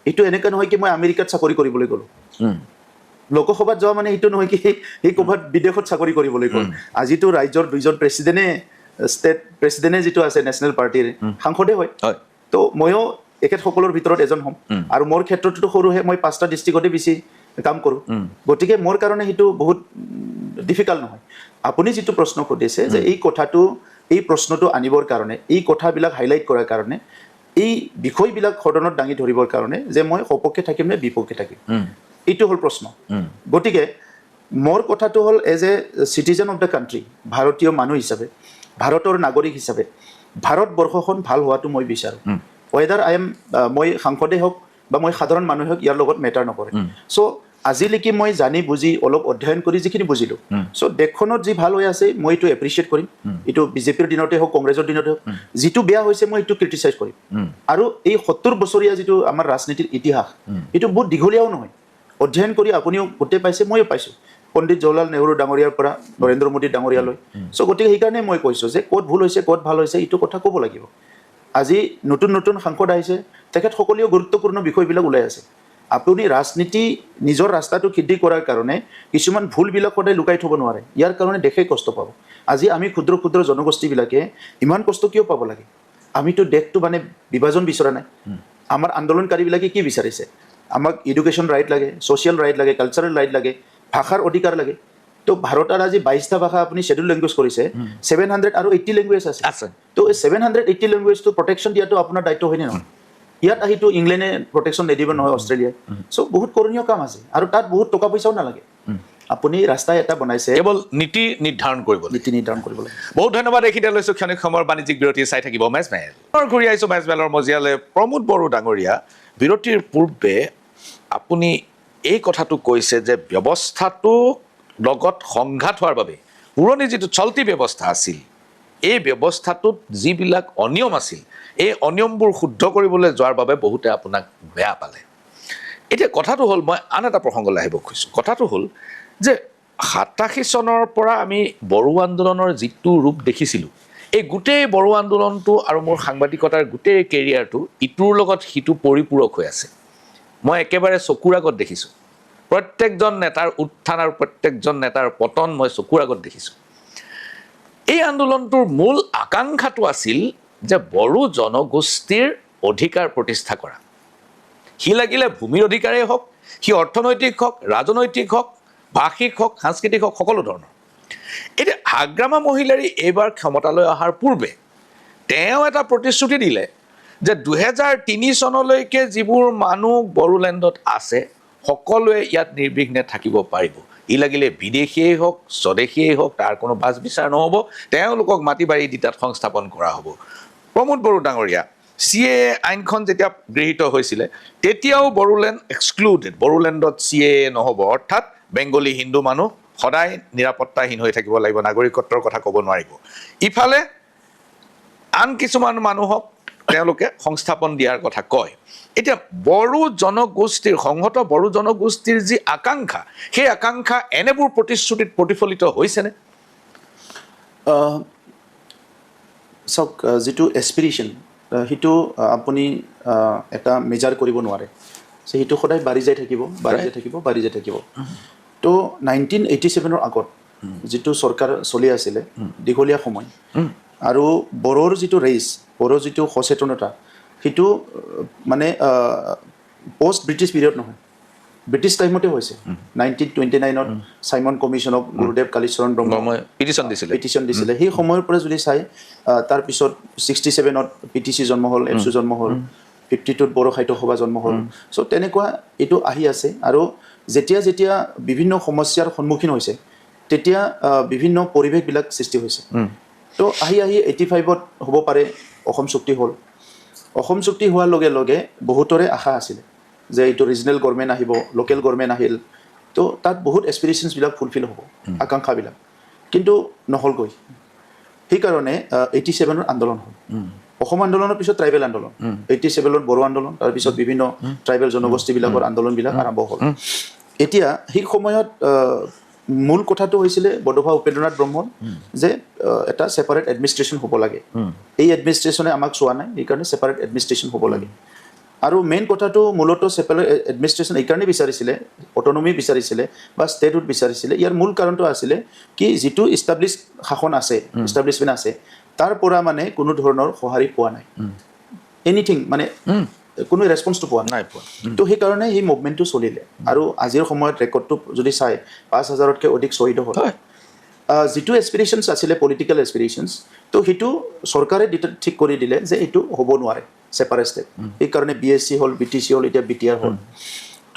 এইটো এনেকৈ নহয় কি মই আমেৰিকাত চাকৰি কৰিবলৈ গ'লোঁ লোকসভাত যোৱা মানে এইটো নহয় কি সেই ক'ৰবাত বিদেশত চাকৰি কৰিবলৈ গ'ল আজিতো ৰাজ্যৰ দুইজন ষ্টেট প্ৰেচিডেণ্টে যিটো আছে নেশ্যনেল পাৰ্টীৰ সাংসদে হয় তো ময়ো এখেতসকলৰ ভিতৰত এজন হ'ম আৰু মোৰ ক্ষেত্ৰততো সৰুহে মই 5টা ডিষ্ট্ৰিক্টতে বেছি কাম কৰোঁ গতিকে মোৰ কাৰণে সেইটো বহুত ডিফিকাল্ট নহয় আপুনি যিটো প্ৰশ্ন সুধিছে যে এই কথাটো এই প্ৰশ্নটো আনিবৰ কাৰণে এই কথাবিলাক হাইলাইট কৰাৰ কাৰণে এই বিষয়বিলাক সদনত দাঙি ধৰিবৰ কাৰণে যে মই সপক্ষে থাকিম নে বিপক্ষে থাকিম এইটো হ'ল প্ৰশ্ন গতিকে মোৰ কথাটো হ'ল as a citizen of the country ভাৰতীয় মানুহ হিচাপে ভাৰতৰ নাগৰিক হিচাপে ভাৰতবৰ্ষখন ভাল হোৱাটো মই বিচাৰোঁ ৱেডাৰ মই সাংসদেই হওক বা মই সাধাৰণ মানুহে হওক ইয়াৰ লগত মেটাৰ নকৰে চ' আজিলৈকে মই জানি বুজি অলপ অধ্যয়ন কৰি যিখিনি বুজিলোঁ চ' দেশখনত যি ভাল হৈ আছে মই এইটো এপ্ৰিচিয়েট কৰিম এইটো বিজেপিৰ দিনতে হওক কংগ্ৰেছৰ দিনতে হওক যিটো বেয়া হৈছে মই এইটো ক্ৰিটিচাইজ কৰিম আৰু এই 70 বছৰীয়া যিটো আমাৰ ৰাজনীতিৰ ইতিহাস এইটো বহুত দীঘলীয়াও নহয় অধ্যয়ন কৰি আপুনিও গোটেই পাইছে ময়ো পাইছোঁ পণ্ডিত জৱাহৰলাল নেহৰু ডাঙৰীয়াৰ পৰা নৰেন্দ্ৰ মোদী ডাঙৰীয়ালৈ চ' গতিকে সেইকাৰণে মই কৈছোঁ যে ক'ত ভুল হৈছে ক'ত ভাল হৈছে এইটো কথা ক'ব লাগিব আজি নতুন নতুন সাংসদ আহিছে তেখেতসকলেও গুৰুত্বপূৰ্ণ বিষয়বিলাক ওলাই আছে আপুনি ৰাজনীতি নিজৰ ৰাস্তাটো সিদ্ধি কৰাৰ কাৰণে কিছুমান ভুলবিলাক সদায় লুকাই থ'ব নোৱাৰে ইয়াৰ কাৰণে দেশে কষ্ট পাব আজি আমি ক্ষুদ্ৰ ক্ষুদ্ৰ জনগোষ্ঠীবিলাকে ইমান কষ্ট কিয় পাব লাগে আমিতো দেশটো মানে বিভাজন বিচৰা নাই আমাৰ আন্দোলনকাৰীবিলাকে কি বিচাৰিছে আমাক এডুকেশ্যন ৰাইট লাগে ছ'চিয়েল ৰাইট লাগে কালচাৰেল ৰাইট লাগে ভাষাৰ অধিকাৰ লাগে তো ভাৰতৰ আজি 22টা ভাষা আপুনি শ্বেডিউল লেংগুৱেজ কৰিছে 780 লেংগুৱেজ আছে তো এই 780 লেংগুৱেজটো প্ৰটেকশ্যন দিয়াটো আপোনাৰ দায়িত্ব হয়নে নহয় ইয়াত আহিতো ইংলেণ্ডে প্ৰটেকশ্যন নিদিব নহয় অষ্ট্ৰেলিয়াই চ' বহুত কৰণীয় কাম আছে আৰু তাত বহুত টকা পইচাও নালাগে আপুনি ৰাস্তা এটা বনাইছে কেৱল নীতি নিৰ্ধাৰণ কৰিব লাগে বহুত ধন্যবাদ এইখিনিতে লৈছোঁ ক্ষণিক সময়ৰ বাণিজ্যিক বিৰতি চাই থাকিব মেজমেল ঘূৰি আহিছোঁ মেজমেলৰ মজিয়ালৈ প্ৰমোদ বড়ো ডাঙৰীয়া বিৰতিৰ পূৰ্বে আপুনি এই কথাটো কৈছে যে ব্যৱস্থাটো লগত সংঘাত হোৱাৰ বাবে পুৰণি যিটো চলতি ব্যৱস্থা আছিল এই ব্যৱস্থাটোত যিবিলাক অনিয়ম আছিল এই অনিয়মবোৰ শুদ্ধ কৰিবলৈ যোৱাৰ বাবে বহুতে আপোনাক বেয়া পালে এতিয়া কথাটো হ'ল মই আন এটা প্ৰসংগলৈ আহিব খুজিছোঁ কথাটো হ'ল যে 87 চনৰ পৰা আমি বড়ো আন্দোলনৰ যিটো ৰূপ দেখিছিলোঁ এই গোটেই বড়ো আন্দোলনটো আৰু মোৰ সাংবাদিকতাৰ গোটেই কেৰিয়াৰটো ইটোৰ লগত সিটো পৰিপূৰক হৈ আছে মই একেবাৰে চকুৰ আগত দেখিছোঁ প্ৰত্যেকজন নেতাৰ উত্থান আৰু প্ৰত্যেকজন নেতাৰ পতন মই চকুৰ আগত দেখিছোঁ এই আন্দোলনটোৰ মূল আকাংক্ষাটো আছিল যে বড়ো জনগোষ্ঠীৰ অধিকাৰ প্ৰতিষ্ঠা কৰা সি লাগিলে ভূমিৰ অধিকাৰেই হওক সি অৰ্থনৈতিক হওক ৰাজনৈতিক হওক ভাষিক হওক সাংস্কৃতিক হওক সকলো ধৰণৰ এতিয়া হাগ্ৰামা মহিলাৰী এইবাৰ ক্ষমতালৈ অহাৰ পূৰ্বে তেওঁ এটা প্ৰতিশ্ৰুতি দিলে যে 2003 চনলৈকে যিবোৰ মানুহ বড়োলেণ্ডত আছে সকলোৱে ইয়াত নিৰ্বিঘ্নে থাকিব পাৰিব ই লাগিলে বিদেশীয়েই হওক স্বদেশীয়েই হওক তাৰ কোনো বাছ বিচাৰ নহ'ব তেওঁলোকক মাটি বাৰী দি তাত সংস্থাপন কৰা হ'ব প্ৰমোদ বড়ো ডাঙৰীয়া CAA আইনখন যেতিয়া গৃহীত হৈছিলে তেতিয়াও বড়োলেণ্ড এক্সক্লুডেড বড়োলেণ্ডত CAA নহ'ব অৰ্থাৎ বেংগলী হিন্দু মানুহ সদায় নিৰাপত্তাহীন হৈ থাকিব লাগিব, নাগৰিকত্বৰ কথা ক'ব নোৱাৰিব। ইফালে আন কিছুমান মানুহক তেওঁলোকে সংস্থাপন দিয়াৰ কথা কয়। এতিয়া বড়ো জনগোষ্ঠীৰ সংহত বড়ো জনগোষ্ঠীৰ যি আকাংক্ষা, সেই আকাংক্ষা এনেবোৰ প্ৰতিশ্ৰুতিত প্ৰতিফলিত হৈছেনে? চাওক, যিটো এছপিৰেশ্যন সেইটো আপুনি এটা মেজাৰ কৰিব নোৱাৰে, সেইটো সদায় বাঢ়ি যাই থাকিব, বাঢ়ি যাই থাকিব, বাঢ়ি যাই থাকিব। তো 1987 আগত যিটো চৰকাৰ চলি আছিলে দীঘলীয়া সময়, আৰু বড়োৰ যিটো ৰেইচ, বড়োৰ যিটো সচেতনতা, সেইটো মানে পষ্ট ব্ৰিটিছ পিৰিয়ড নহয়, ব্ৰিটিছ টাইমতে হৈছে। 1929ত চাইমন কমিশ্যনক গুৰুদেৱ কালীচৰণ ব্ৰহ্মই পিটিশ্যন দিছিলে। সেই সময়ৰ পৰা যদি চাই, তাৰপিছত 67ত PTC জন্ম হ'ল, এপছু জন্ম হ'ল, 52ত বড়ো সাহিত্য সভা জন্ম হ'ল। চ' তেনেকুৱা এইটো আহি আছে। আৰু যেতিয়া যেতিয়া বিভিন্ন সমস্যাৰ সন্মুখীন হৈছে, তেতিয়া বিভিন্ন পৰিৱেশবিলাক সৃষ্টি হৈছে। তো আহি 85ত হ'ব পাৰে অসম চুক্তি হ'ল। অসম চুক্তি হোৱাৰ লগে লগে বহুতৰে আশা আছিলে যে এইটো ৰিজনেল গভৰ্ণমেণ্ট আহিব, লোকেল গভৰ্ণমেণ্ট আহিল, তো তাত বহুত এছপিৰেশ্যনছবিলাক ফুলফিল হ'ব, আকাংক্ষাবিলাক, কিন্তু নহ'লগৈ। সেইকাৰণে 87ৰ আন্দোলন হ'ল। অসম আন্দোলনৰ পিছত ট্ৰাইবেল আন্দোলন, 87ত বড়ো আন্দোলন, তাৰপিছত বিভিন্ন ট্ৰাইবেল জনগোষ্ঠীবিলাকৰ আন্দোলনবিলাক আৰম্ভ হ'ল। এতিয়া সেই সময়ত মূল কথাটো হৈছিলে বডোফা উপেন্দ্ৰনাথ ব্ৰহ্মৰ যে এটা ছেপাৰেট এডমিনিষ্ট্ৰেশ্যন হ'ব লাগে। এই এডমিনিষ্ট্ৰেশ্যনে আমাক চোৱা নাই, সেইকাৰণে ছেপাৰেট এডমিনিষ্ট্ৰেশ্যন হ'ব লাগে। আৰু মেইন কথাটো মূলতঃ ছেপাৰেট এডমিনিষ্ট্ৰেশ্যন এইকাৰণে বিচাৰিছিলে, অট'নমি বিচাৰিছিলে বা ষ্টেটহুড বিচাৰিছিলে। ইয়াৰ মূল কাৰণটো আছিলে কি, যিটো ইষ্টাব্লিছ শাসন আছে, ইষ্টাব্লিছমেণ্ট আছে, তাৰ পৰা মানে কোনো ধৰণৰ সঁহাৰি পোৱা নাই, এনিথিং মানে কোনো ৰেছপন্সটো পোৱা নাই। তো সেইকাৰণে সেই মুভমেণ্টটো চলিলে। আৰু আজিৰ সময়ত ৰেকৰ্ডটো যদি চাই 5000তকৈ অধিক শ্বহীদ হ'ল। যিটো এছপিৰেশ্যনছ আছিলে পলিটিকেল এছপিৰেশ্যনছ, তো সেইটো চৰকাৰে ঠিক কৰি দিলে যে এইটো হ'ব নোৱাৰে ছেপাৰেট ষ্টেট। সেইকাৰণে BSC হ'ল, BTC হ'ল, এতিয়া BTR হ'ল।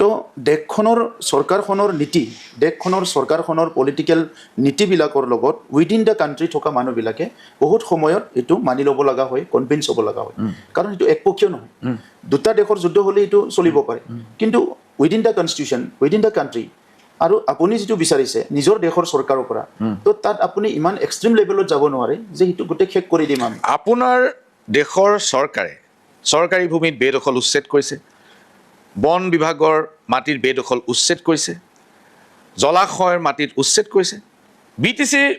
তো দেশখনৰ চৰকাৰখনৰ নীতি, দেশখনৰ চৰকাৰখনৰ পলিটিকেল নীতিবিলাকৰ লগত উইদিন দ্য কাণ্ট্ৰি থকা মানুহবিলাকে বহুত সময়ত এইটো মানি ল'ব লগা হয়, কনভিন্স হ'ব লগা হয়। কাৰণ এইটো একপক্ষীয় নহয়, দুটা দেশৰ যুদ্ধ হ'লে এইটো চলিব পাৰে, কিন্তু within the constitution, within the country, আৰু আপুনি যিটো বিচাৰিছে নিজৰ দেশৰ চৰকাৰৰ পৰা, তো তাত আপুনি ইমান এক্সট্ৰিম লেভেলত যাব নোৱাৰে যে সেইটো গোটেই শেষ কৰি দিম আমি। আপোনাৰ দেশৰ চৰকাৰে চৰকাৰী ভূমিত বেদখল উচ্ছেদ কৰিছে, বন বিভাগৰ মাটিৰ বেদখল উচ্ছেদ কৰিছে, জলাশয়ৰ মাটিত উচ্ছেদ কৰিছে।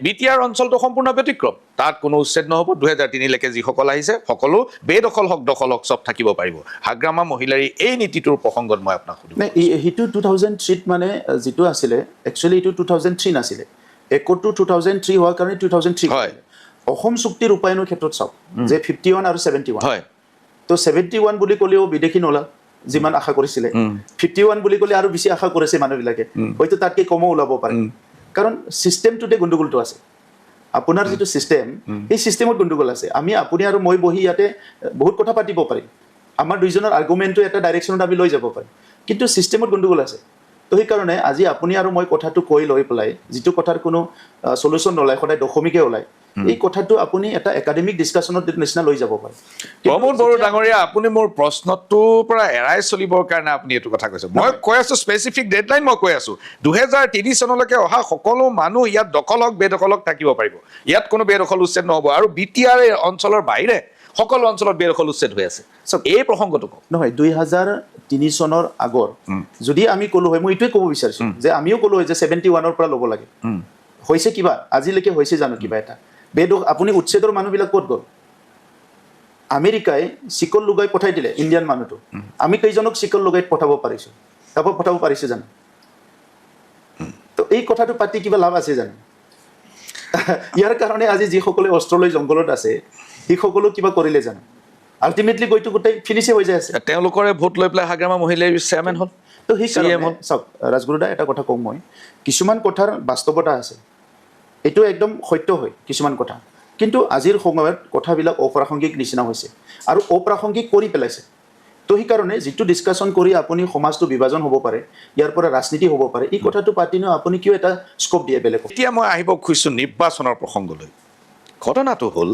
BTR অঞ্চলটো সম্পূৰ্ণ ব্যতিক্ৰম, তাত কোনো উচ্ছেদ নহ'ব। 2003লৈকে যিসকল আহিছে সকলো বেদখল হওক দখল হওক চব থাকিব পাৰিব। হাগ্ৰামা মহিলাৰী এই নীতিটোৰ প্ৰসংগত মই আপোনাক সুধিম। সেইটো 2003ত মানে যিটো আছিলে, একচুৱেলি এইটো 2003 নাছিলে, একটো 2003 হোৱাৰ কাৰণে 2003 হয়। অসম চুক্তিৰ ৰূপায়ণৰ ক্ষেত্ৰত চাওক যে 51 আৰু 71, হয়, তো 71 বুলি ক'লেও বিদেশী নলা যিমান আশা কৰিছিলে, 51 বুলি ক'লে আৰু বেছি আশা কৰিছে মানুহবিলাকে, হয়তো তাতকৈ কমো ওলাব পাৰে। কাৰণ ছিষ্টেমটোতে গণ্ডগোলটো আছে, আপোনাৰ যিটো ছিষ্টেম, সেই ছিষ্টেমত গণ্ডগোল আছে। আপুনি আৰু মই বহি ইয়াতে বহুত কথা পাতিব পাৰিম, আমাৰ দুইজনৰ আৰ্গুমেণ্টটো এটা ডাইৰেকশ্যনত আমি লৈ যাব পাৰিম, কিন্তু ছিষ্টেমত গণ্ডগোল আছে। তো সেইকাৰণে আজি আপুনি আৰু মই কথাটো কৈ লৈ পেলাই যিটো কথাৰ কোনো চলিউশ্যন নোলায়, সদায় দশমিকে ওলায়, এই কথাটো আপুনি এটা একাডেমিক ডিছকাশ্যনত নিচিনা লৈ যাব পাৰে। প্ৰমোদ বড়ো ডাঙৰীয়া, আপুনি মোৰ প্ৰশ্নটোৰ পৰা এৰাই চলিবৰ কাৰণে আপুনি এইটো কথা কৈছে। মই কৈ আছোঁ স্পেচিফিক ডেডলাইন, মই কৈ আছোঁ 2003 চনলৈকে অহা সকলো মানুহ ইয়াত দখল হওক বেদখল হওক থাকিব পাৰিব, ইয়াত কোনো বেদখল উচ্ছেদ নহ'ব। আৰু BTR অঞ্চলৰ বাহিৰে সকলো অঞ্চলত বেদখল উচ্ছেদ হৈ আছে। এই প্ৰসংগটো কওক। নহয়, 2003 চনৰ আগৰ যদি আমি ক'লো হয়, মই এইটোৱে ক'ব বিচাৰিছোঁ যে আমিও ক'লো হয় যে 71ৰ পৰা ল'ব লাগে, হৈছে কিবা আজিলৈকে হৈছে জানো কিবা এটা আপুনি উচ্ছেদৰ মানুহবিলাক ক'ত গ'ল? আমেৰিকাই চিকল লগাই পঠাই দিলে ইণ্ডিয়ান মানুহটো, আমি কেইজনক চিকল লগাই পঠাব পাৰিছোঁ? কাৰোবাক পঠাব পাৰিছোঁ জানো? তো এই কথাটো পাতি কিবা লাভ আছে জানো? ইয়াৰ কাৰণে আজি যিসকলে অস্ত্ৰ লৈ জংঘলত আছে সেইসকলো কিবা কৰিলে জানো? আল্টিমেটলি গৈতো গোটেই ফিনিছে হৈ যায় আছে। তেওঁলোকৰে ভোট লৈ পেলাই হাগ্ৰামা মহিলাৰ চেয়াৰমেন হ'ল। তো সেইকাৰণে চাওক ৰাজগুৰুদা, এটা কথা কওঁ মই, কিছুমান কথাৰ বাস্তৱতা আছে, এইটো একদম সত্য হয় কিছুমান কথা, কিন্তু আজিৰ সময়ত কথাবিলাক অপ্ৰাসংগিক নিচিনা হৈছে আৰু অপ্ৰাসংগিক কৰি পেলাইছে। তো সেইকাৰণে যিটো ডিছকাশ্যন কৰি আপুনি সমাজটো বিভাজন হ'ব পাৰে, ইয়াৰ পৰা ৰাজনীতি হ'ব পাৰে, এই কথাটো পাতি ন আপুনি কিয় এটা স্কোপ দিয়ে বেলেগ? এতিয়া মই আহিব খুজিছোঁ নিৰ্বাচনৰ প্ৰসংগলৈ। ঘটনাটো হ'ল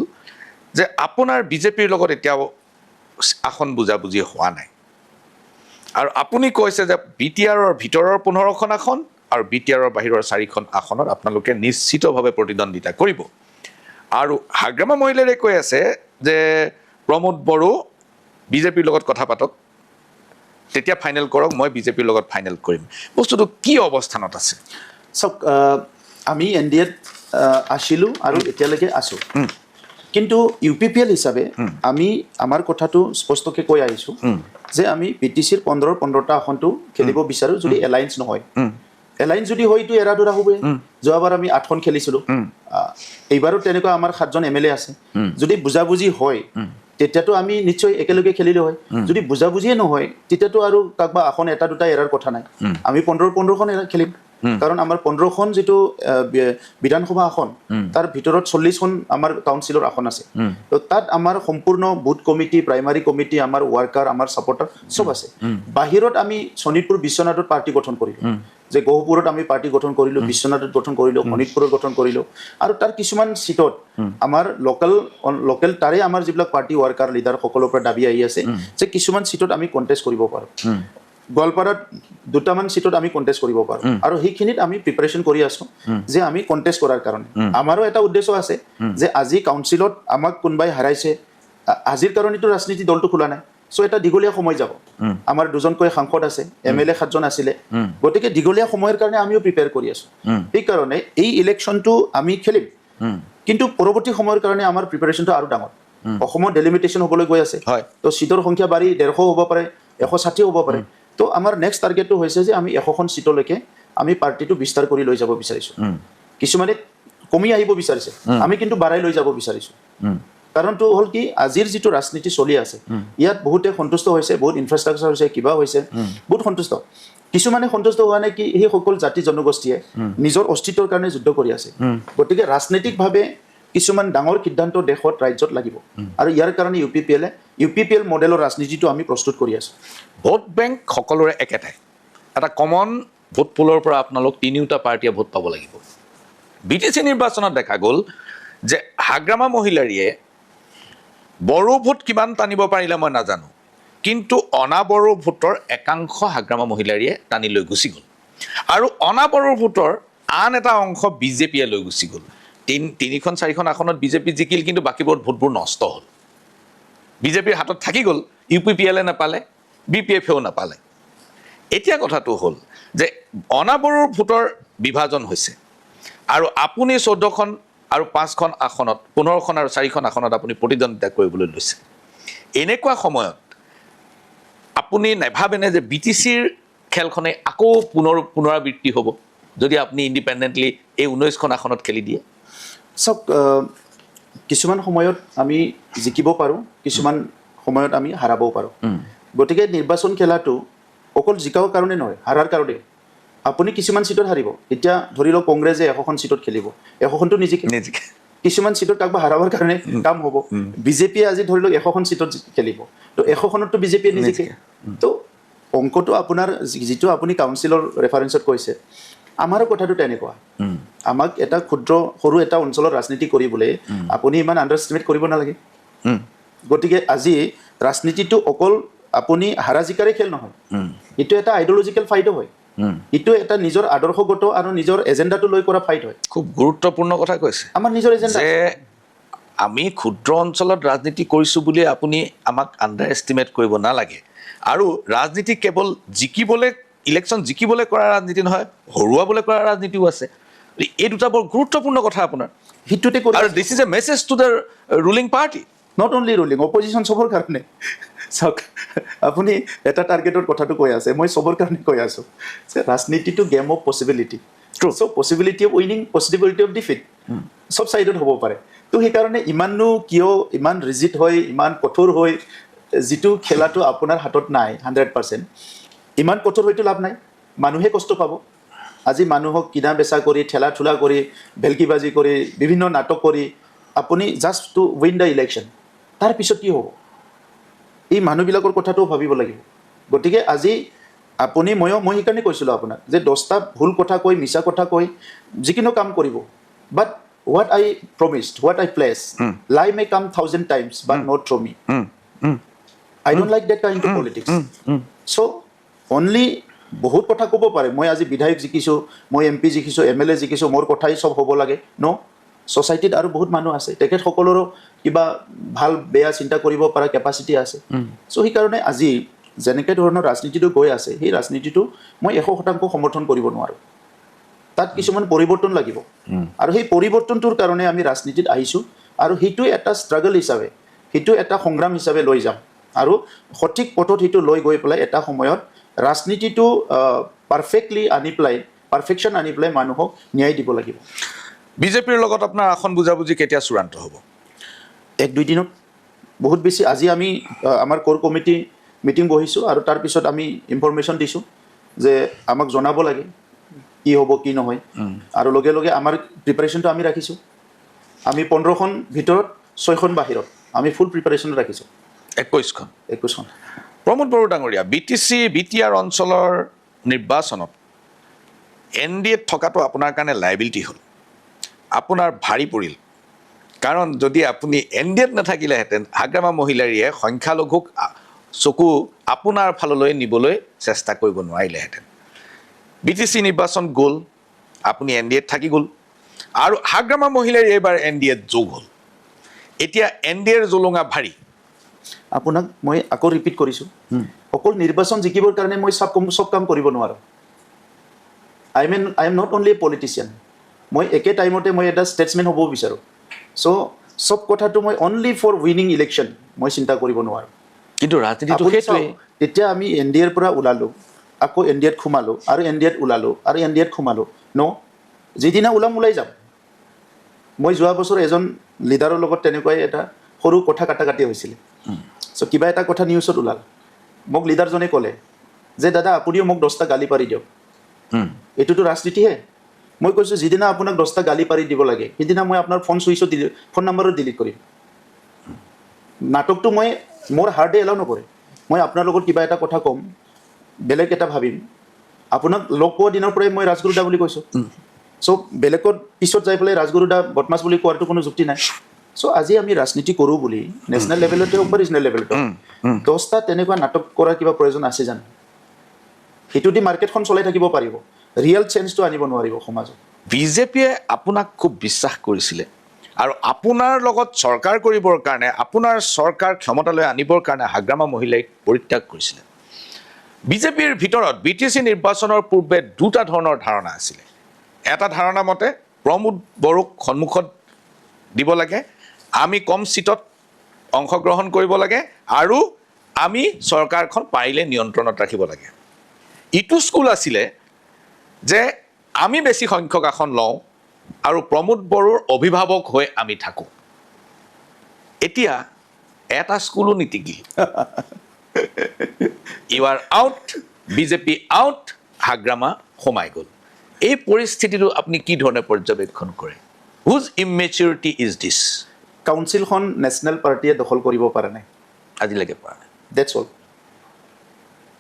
যে আপোনাৰ BJPৰ লগত এতিয়াও আসন বুজাবুজি হোৱা নাই, আৰু আপুনি কৈছে যে BTRৰ ভিতৰৰ 15খন আসন আৰু বিটিআৰৰ বাহিৰৰ 4খন আসনত আপোনালোকে নিশ্চিতভাৱে প্ৰতিদ্বন্দ্বিতা কৰিব আৰু হাগ্ৰামা মহিলাৰে কৈ আছে যে প্ৰমোদ বড়ো বিজেপিৰ লগত কথা পাতক তেতিয়া ফাইনেল কৰক মই বিজেপিৰ লগত ফাইনেল কৰিম বস্তুটো কি অৱস্থানত আছে চাওক আমি এনডিএত আছিলোঁ আৰু এতিয়ালৈকে আছোঁ কিন্তু ইউপিপিএল হিচাপে আমি আমাৰ কথাটো স্পষ্টকৈ কৈ আহিছোঁ যে আমি বিটিচিৰ 15টা আসনটো খেলিব বিচাৰোঁ যদি এলায়েন্স নহয় এলায়েন্স যদি হয়তো এৰা ধৰা হ'বই যোৱাবাৰ আমি 8খন খেলিছিলোঁ এইবাৰো তেনেকুৱা আমাৰ 7জন এমএলএ আছে যদি বুজাবুজি হয় তেতিয়াতো আমি নিশ্চয় একেলগে খেলিলে হয় যদি বুজাবুজিয়ে নহয় তেতিয়াতো আৰু কাকবা আসন এটা দুটা এৰাৰ কথা নাই আমি 15খন খেলিম কাৰণ আমাৰ 15খন যিটো বিধানসভা আসন তাৰ ভিতৰত 40খন আমাৰ কাউন্সিলৰ আসন আছে তো তাত আমাৰ সম্পূৰ্ণ বুথ কমিটি প্ৰাইমাৰী কমিটি আমাৰ ৱাৰ্কাৰ আমাৰ সাপোৰ্টাৰ সব আছে বাহিৰত আমি শোণিতপুৰ বিশ্বনাথত পাৰ্টি গঠন কৰিলোঁ যে গহপুৰত আমি পাৰ্টি গঠন কৰিলোঁ বিশ্বনাথত গঠন কৰিলোঁ শোণিতপুৰত গঠন কৰিলোঁ আৰু তাৰ কিছুমান সিটত আমাৰ লোকেল তাৰে আমাৰ যিবিলাক পাৰ্টি ৱাৰ্কাৰ লিডাৰ সকলৰ পৰা দাবী আহি আছে যে কিছুমান সিটত আমি কন্টেষ্ট কৰিব পাৰোঁ গোৱালপাৰাত 2টামান সিটত আমি কন্টেষ্ট কৰিব পাৰোঁ আৰু সেইখিনিত আমি প্ৰিপাৰেচন কৰি আছোঁ যে আমি কন্টেষ্ট কৰাৰ কাৰণে আমাৰো এটা উদ্দেশ্য আছে যে আজি কাউন্সিলত আমাক কোনোবাই হাৰাইছে আজিৰ কাৰণেতো ৰাজনীতি দলটো খোলা নাই সো এটা দীঘলীয়া সময় যাব আমাৰ দুজনকৈ সাংসদ আছে এমএলএ 7জন আছিলে গতিকে দীঘলীয়া সময়ৰ কাৰণে আমিও প্ৰিপেয়াৰ কৰি আছোঁ সেইকাৰণে এই ইলেকশ্যনটো আমি খেলিম কিন্তু পৰৱৰ্তী সময়ৰ কাৰণে আমাৰ প্ৰিপাৰেশ্যনটো আৰু ডাঙৰ অসমত ডেলিমিটেশ্যন হ'বলৈ গৈ আছে তো সিটৰ সংখ্যা বাঢ়ি 150 হ'ব পাৰে 160 হ'ব পাৰে তো আমাৰ নেক্সট টাৰ্গেটটো হৈছে যে আমি 100খন সিটলৈকে আমি পাৰ্টিটো বিস্তাৰ কৰি লৈ যাব বিচাৰিছোঁ কিছুমানে কমি আহিব বিচাৰিছে আমি কিন্তু বাঢ়াই লৈ যাব বিচাৰিছোঁ কাৰণটো হ'ল কি আজিৰ যিটো ৰাজনীতি চলি আছে ইয়াত বহুতে সন্তুষ্ট হৈছে বহুত ইনফ্ৰাষ্ট্ৰাকচাৰ হৈছে কিবা হৈছে বহুত সন্তুষ্ট কিছুমানে সন্তুষ্ট হোৱা নাই কি এই সকল জাতি জনগোষ্ঠীয়ে নিজৰ অস্তিত্বৰ কাৰণে যুদ্ধ কৰি আছে গতিকে ৰাজনৈতিকভাৱে কিছুমান ডাঙৰ সিদ্ধান্ত দেশত ৰাজ্যত লাগিব আৰু ইয়াৰ কাৰণে ইউপিপিএল মডেলৰ ৰাজনীতিটো আমি প্ৰস্তুত কৰি আছোঁ ভোট বেংক সকলোৰে একেটাই এটা কমন ভোট পুলৰ পৰা আপোনালোক তিনিওটা পাৰ্টিয়ে ভোট পাব লাগিব বিটিচি নিৰ্বাচনত দেখা গ'ল যে হাগ্ৰামা মহিলাৰীয়ে বড়ো ভোট কিমান টানিব পাৰিলে মই নাজানো কিন্তু অনাবড়ো ভোটৰ একাংশ হাগ্ৰামা মহিলাৰীয়ে টানি লৈ গুচি গ'ল আৰু অনাবড়ো ভোটৰ আন এটা অংশ বিজেপিয়ে লৈ গুচি গ'ল 3খন 4খন আসনত বিজেপি জিকিল কিন্তু বাকীবোৰ ভোটবোৰ নষ্ট হ'ল বিজেপিৰ হাতত থাকি গ'ল ইউপিপিএলে নাপালে বিপিএফেও নাপালে এতিয়া কথাটো হ'ল যে অনাবড়ো ভোটৰ বিভাজন হৈছে আৰু আপুনি 14খন আৰু 5খন আসনত 15খন আৰু 4খন আসনত আপুনি প্ৰতিদ্বন্দ্বিতা কৰিবলৈ লৈছে এনেকুৱা সময়ত আপুনি নেভাবেনে যে বিটিচিৰ খেলখনে আকৌ পুনৰাবৃত্তি হ'ব যদি আপুনি ইণ্ডিপেণ্ডেণ্টলি এই 19খন আসনত খেলি দিয়ে চাওক কিছুমান সময়ত আমি জিকিব পাৰোঁ কিছুমান সময়ত আমি হাৰাবও পাৰোঁ গতিকে নিৰ্বাচন খেলাটো অকল জিকাৰ কাৰণে নহয় হাৰাৰ কাৰণে আপুনি কিছুমান সিটত হাৰিব এতিয়া ধৰি লওক কংগ্ৰেছে 100খন সিটত খেলিব 100খনটো নিজিকে কিছুমান সিটত কাকবা হাৰাবৰ কাৰণে কাম হ'ব বিজেপিয়ে আজি ধৰি লওক 100খন সিটত খেলিব তো 100খনততো বিজেপিয়ে নিজিকে তো অংকটো আপোনাৰ যিটো আপুনি কাউন্সিলৰ ৰেফাৰেঞ্চত কৈছে আমাৰো কথাটো তেনেকুৱা আমাক এটা সৰু এটা অঞ্চলৰ ৰাজনীতি কৰিবলৈ আপুনি ইমান আণ্ডাৰষ্টিমেট কৰিব নালাগে গতিকে আজি ৰাজনীতিটো অকল আপুনি হাৰা জিকাৰে খেল নহয় এইটো এটা আইডিঅলজিকেল ফাইটো হয় এইটো এটা নিজৰ আদৰ্শগত আৰু নিজৰ এজেণ্ডাটো লৈ কৰা ফাইট হয় খুব গুৰুত্বপূৰ্ণ কথা কৈছে আমাৰ নিজৰ এজেণ্ডা যে আমি ক্ষুদ্ৰ অঞ্চলত ৰাজনীতি কৰিছোঁ বুলি আপুনি আমাক আণ্ডাৰ এষ্টিমেট কৰিব নালাগে আৰু ৰাজনীতি কেৱল জিকিবলৈ ইলেকশ্যন জিকিবলৈ কৰা ৰাজনীতি নহয় হৰুৱাবলৈ কৰা ৰাজনীতিও আছে এই দুটা বৰ গুৰুত্বপূৰ্ণ কথা আপোনাৰ হিটুতে আৰু this is a message to the ruling party not only ruling opposition চবৰ কাৰণে চাওক আপুনি এটা টাৰ্গেটৰ কথাটো কৈ আছে মই চবৰ কাৰণে কৈ আছোঁ যে ৰাজনীতিটো game of possibility true so' possibility of winning possibility of defeat চব ছাইডত হ'ব পাৰে তো সেইকাৰণে ইমানো কিয় ইমান ৰিজিড হয় ইমান কঠোৰ হয় যিটো খেলাটো আপোনাৰ হাতত নাই 100% ইমান কঠোৰ হয়তো লাভ নাই মানুহে কষ্ট পাব আজি মানুহক কিনা বেচা কৰি ঠেলা ঠোলা কৰি ভেলকিবাজি কৰি বিভিন্ন নাটক কৰি আপুনি just to win the election তাৰপিছত কি হ'ব এই মানুহবিলাকৰ কথাটোও ভাবিব লাগিব গতিকে আজি আপুনি মই সেইকাৰণে কৈছিলোঁ আপোনাক যে 10টা ভুল কথা কৈ মিছা কথা কৈ যিকোনো কাম কৰিব বাট what I promised, what I pledged, lie may come 1,000 times, but not through me. I don't like that kind of politics. So, only বহুত কথা ক'ব পাৰে মই আজি বিধায়ক জিকিছোঁ মই MP জিকিছোঁ MLA জিকিছোঁ মোৰ কথাই চব হ'ব লাগে ন ছ'চাইটিত আৰু বহুত মানুহ আছে তেখেতসকলৰো কিবা ভাল বেয়া চিন্তা কৰিব পৰা কেপাচিটি আছে চ' সেইকাৰণে আজি যেনেকৈ ধৰণৰ ৰাজনীতিটো গৈ আছে সেই ৰাজনীতিটো মই 100% সমৰ্থন কৰিব নোৱাৰোঁ তাত কিছুমান পৰিৱৰ্তন লাগিব আৰু সেই পৰিৱৰ্তনটোৰ কাৰণে আমি ৰাজনীতিত আহিছোঁ আৰু সেইটো এটা ষ্ট্ৰাগল হিচাপে সেইটো এটা সংগ্ৰাম হিচাপে লৈ যাম আৰু সঠিক পথত সেইটো লৈ গৈ পেলাই এটা সময়ত ৰাজনীতিটো পাৰফেক্টলি আনি পেলাই পাৰফেকশ্যন আনি পেলাই মানুহক ন্যায় দিব লাগিব বিজেপিৰ লগত আপোনাৰ আসন বুজাবুজি কেতিয়া চূড়ান্ত হ'ব 1-2 দিনত বহুত বেছি আজি আমি আমাৰ কোৰ কমিটি মিটিং বহিছোঁ আৰু তাৰপিছত আমি ইনফৰমেশ্যন দিছোঁ যে আমাক জনাব লাগে কি হ'ব কি নহয় আৰু লগে লগে আমাৰ প্ৰিপাৰেশ্যনটো আমি ৰাখিছোঁ আমি 15খন ভিতৰত 6খন বাহিৰত আমি ফুল প্ৰিপাৰেশ্যন ৰাখিছোঁ 21খন প্ৰমোদ বড়ো ডাঙৰীয়া BTR অঞ্চলৰ নিৰ্বাচনত NDAত থকাটো আপোনাৰ কাৰণে লাইবিলিটি হ'ল আপোনাৰ ভাৰী পৰিল কাৰণ যদি আপুনি NDAত নাথাকিলেহেঁতেন হাগ্ৰামা মহিলাৰীয়ে সংখ্যালঘুক চকু আপোনাৰ ফাললৈ নিবলৈ চেষ্টা কৰিব নোৱাৰিলেহেঁতেন BTC নিৰ্বাচন গ'ল আপুনি NDAত থাকি গ'ল আৰু হাগ্ৰামা মহিলাৰী এইবাৰ NDAত যোগ হ'ল এতিয়া NDAৰ জোলঙা ভাৰী আপোনাক মই আকৌ ৰিপিট কৰিছোঁ অকল নিৰ্বাচন জিকিবৰ কাৰণে মই চব কাম কৰিব নোৱাৰোঁ I am not only a politician মই একে টাইমতে মই এটা ষ্টেটছমেন হ'ব বিচাৰোঁ চ' চব কথাটো মই অনলি ফৰ উইনিং ইলেকশ্যন মই চিন্তা কৰিব নোৱাৰোঁ কিন্তু ৰাজনীতিটো সেইটোৱে তেতিয়া আমি NDAৰ পৰা ওলালোঁ আকৌ NDAত সোমালোঁ আৰু NDAত ওলালোঁ আৰু NDAত সোমালোঁ ন যিদিনা ওলাই যাম মই যোৱা বছৰ এজন লিডাৰৰ লগত তেনেকুৱাই এটা সৰু কথা কাটাকাটি হৈছিলে চ' কিবা এটা কথা নিউজত ওলাল মোক লিডাৰজনে ক'লে যে দাদা আপুনিও মোক 10টা গালি পাৰি দিয়ক এইটোতো ৰাজনীতিহে মই কৈছোঁ যিদিনা আপোনাক 10টা গালি পাৰি দিব লাগে সেইদিনা মই আপোনাৰ ফোন নাম্বাৰো ডিলিট কৰিম নাটকটো মই মোৰ হাৰ্টে এলাউ নকৰে মই আপোনাৰ লগত কিবা এটা কথা ক'ম বেলেগ এটা ভাবিম আপোনাক লগ পোৱা দিনৰ পৰাই মই ৰাজগুৰুদা বুলি কৈছোঁ চ' বেলেগত পিছত যাই পেলাই ৰাজগুৰুদা বদমাছ বুলি কোৱাটো কোনো যুক্তি নাই চ' আজি আমি ৰাজনীতি কৰোঁ বুলি নেশ্যনেল লেভেলতে হওক বা ৰিজনেল লেভেলতে 10টা তেনেকুৱা নাটক কৰাৰ কিবা প্ৰয়োজন আছে জানো সেইটো দি মাৰ্কেটখন চলাই থাকিব পাৰিব ৰিয়েল চেঞ্জটো আনিব নোৱাৰিব সমাজত বিজেপিয়ে আপোনাক খুব বিশ্বাস কৰিছিলে আৰু আপোনাৰ লগত চৰকাৰ কৰিবৰ কাৰণে আপোনাৰ চৰকাৰ ক্ষমতালৈ আনিবৰ কাৰণে হাগ্ৰামা মহিলাক পৰিত্যাগ কৰিছিলে বিজেপিৰ ভিতৰত BTC নিৰ্বাচনৰ পূৰ্বে দুটা ধৰণৰ ধাৰণা আছিলে এটা ধাৰণা মতে প্ৰমোদ বড়োক সন্মুখত দিব লাগে আমি কম সিটত অংশগ্ৰহণ কৰিব লাগে আৰু আমি চৰকাৰখন পাৰিলে নিয়ন্ত্ৰণত ৰাখিব লাগে ইটো স্কুল আছিলে যে আমি বেছি সংখ্যক আসন লওঁ আৰু প্ৰমোদ বড়োৰ অভিভাৱক হৈ আমি থাকোঁ এতিয়া এটা স্কুলো নীতিগিল you are out BJP out Hagrama সোমাই গ'ল এই পৰিস্থিতিটো আপুনি কি ধৰণে পৰ্যবেক্ষণ কৰে হুজ ইমেচিউৰিটি ইজ দিছ কাউন্সিলখন নেশ্যনেল পাৰ্টীয়ে দখল কৰিব পৰা নাই আজিলৈকে পৰা নাই ডেটছ অল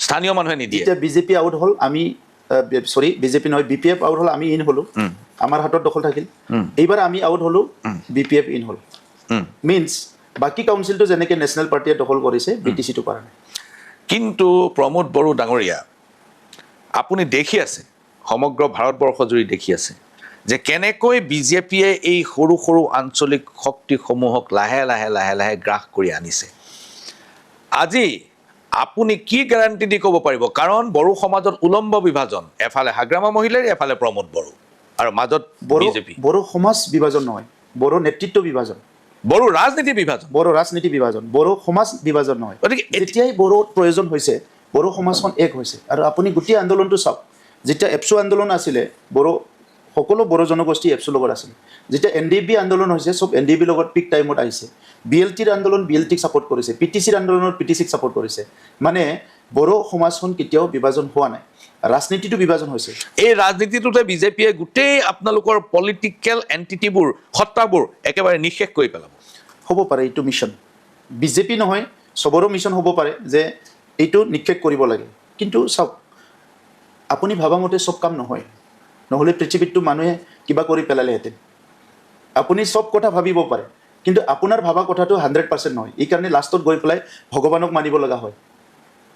স্থানীয় মানুহে নিদিয়ে যেতিয়া বিজেপি আউট হ'ল আমি বিজেপি নহয় BPF আউট হ'ল আমি ইন হ'লোঁ আমাৰ হাতত দখল থাকিল এইবাৰ আমি আউট হ'লোঁ BPF ইন হ'ল মিনছ বাকী কাউন্সিলটো যেনেকৈ নেশ্যনেল পাৰ্টীয়ে দখল কৰিছে BTCটো পৰা নাই কিন্তু প্ৰমোদ বড়ো ডাঙৰীয়া আপুনি দেখি আছে সমগ্ৰ ভাৰতবৰ্ষ জুৰি দেখি আছে যে কেনেকৈ বিজেপিয়ে এই সৰু সৰু আঞ্চলিক শক্তিসমূহক লাহে লাহে লাহে লাহে গ্ৰাস কৰি আনিছে আজি আপুনি কি গ্যাৰাণ্টি দি ক'ব পাৰিব কাৰণ বড়ো সমাজত উলম্ব বিভাজন এফালে হাগ্ৰামা মহিলাৰী এফালে প্ৰমোদ বড়ো আৰু মাজত বিজেপি বড়ো সমাজ বিভাজন নহয় বড়ো নেতৃত্ব বিভাজন বড়ো ৰাজনীতি বিভাজন বড়ো সমাজ বিভাজন নহয় গতিকে যেতিয়াই বড়োৰ প্ৰয়োজন হৈছে বড়ো সমাজখন এক হৈছে আৰু আপুনি গোটেই আন্দোলনটো চাওক যেতিয়া এপছু আন্দোলন আছিলে সকলো বড়ো জনগোষ্ঠী এপছুৰ লগত আছিল যেতিয়া NDFB আন্দোলন হৈছে চব NDFB লগত পিক টাইমত আহিছে BLTৰ আন্দোলন BLTক ছাপোৰ্ট কৰিছে PTCৰ আন্দোলনত PTCক ছাপোৰ্ট কৰিছে মানে বড়ো সমাজখন কেতিয়াও বিভাজন হোৱা নাই ৰাজনীতিটো বিভাজন হৈছে এই ৰাজনীতিটোতে বিজেপিয়ে গোটেই আপোনালোকৰ পলিটিকেল এণ্টিটিবোৰ সত্তাবোৰ একেবাৰে নিঃশেষ কৰি পেলাব হ'ব পাৰে এইটো মিছন বিজেপি নহয় চবৰো মিছন হ'ব পাৰে যে এইটো নিক্ষেপ কৰিব লাগে কিন্তু চাওক আপুনি ভাবা মতে চব কাম নহয় নহ'লে পৃথিৱীতটো মানুহে কিবা কৰি পেলালেহেঁতেন আপুনি চব কথা ভাবিব পাৰে কিন্তু আপোনাৰ ভাবা কথাটো 100% নহয় এইকাৰণে লাষ্টত গৈ পেলাই ভগৱানক মানিব লগা হয়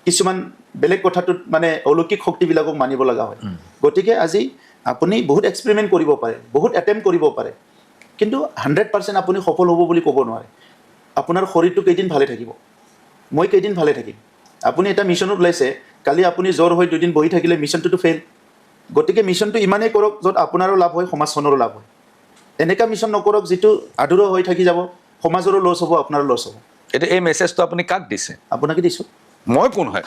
কিছুমান বেলেগ কথাটোত মানে অলৌকিক শক্তিবিলাকক মানিব লগা হয় গতিকে আজি আপুনি বহুত এক্সপেৰিমেণ্ট কৰিব পাৰে বহুত এটেম্প কৰিব পাৰে কিন্তু 100% আপুনি সফল হ'ব বুলি ক'ব নোৱাৰে আপোনাৰ শৰীৰটো কেইদিন ভালে থাকিব মই কেইদিন ভালে থাকিম আপুনি এটা মিছনত ওলাইছে কালি আপুনি জ্বৰ হৈ দুদিন বহি থাকিলে মিছনটোতো ফেইল গতিকে মিছনটো ইমানেই কৰক য'ত আপোনাৰো লাভ হয় সমাজখনৰো লাভ হয় এনেকুৱা মিছন নকৰক যিটো আধৰুৱা হৈ থাকি যাব সমাজৰো লছ হ'ব আপোনাৰো লছ হ'ব এতিয়া এই মেছেজটো আপুনি কাক দিছে আপোনাকে দিছোঁ মই কোন হয়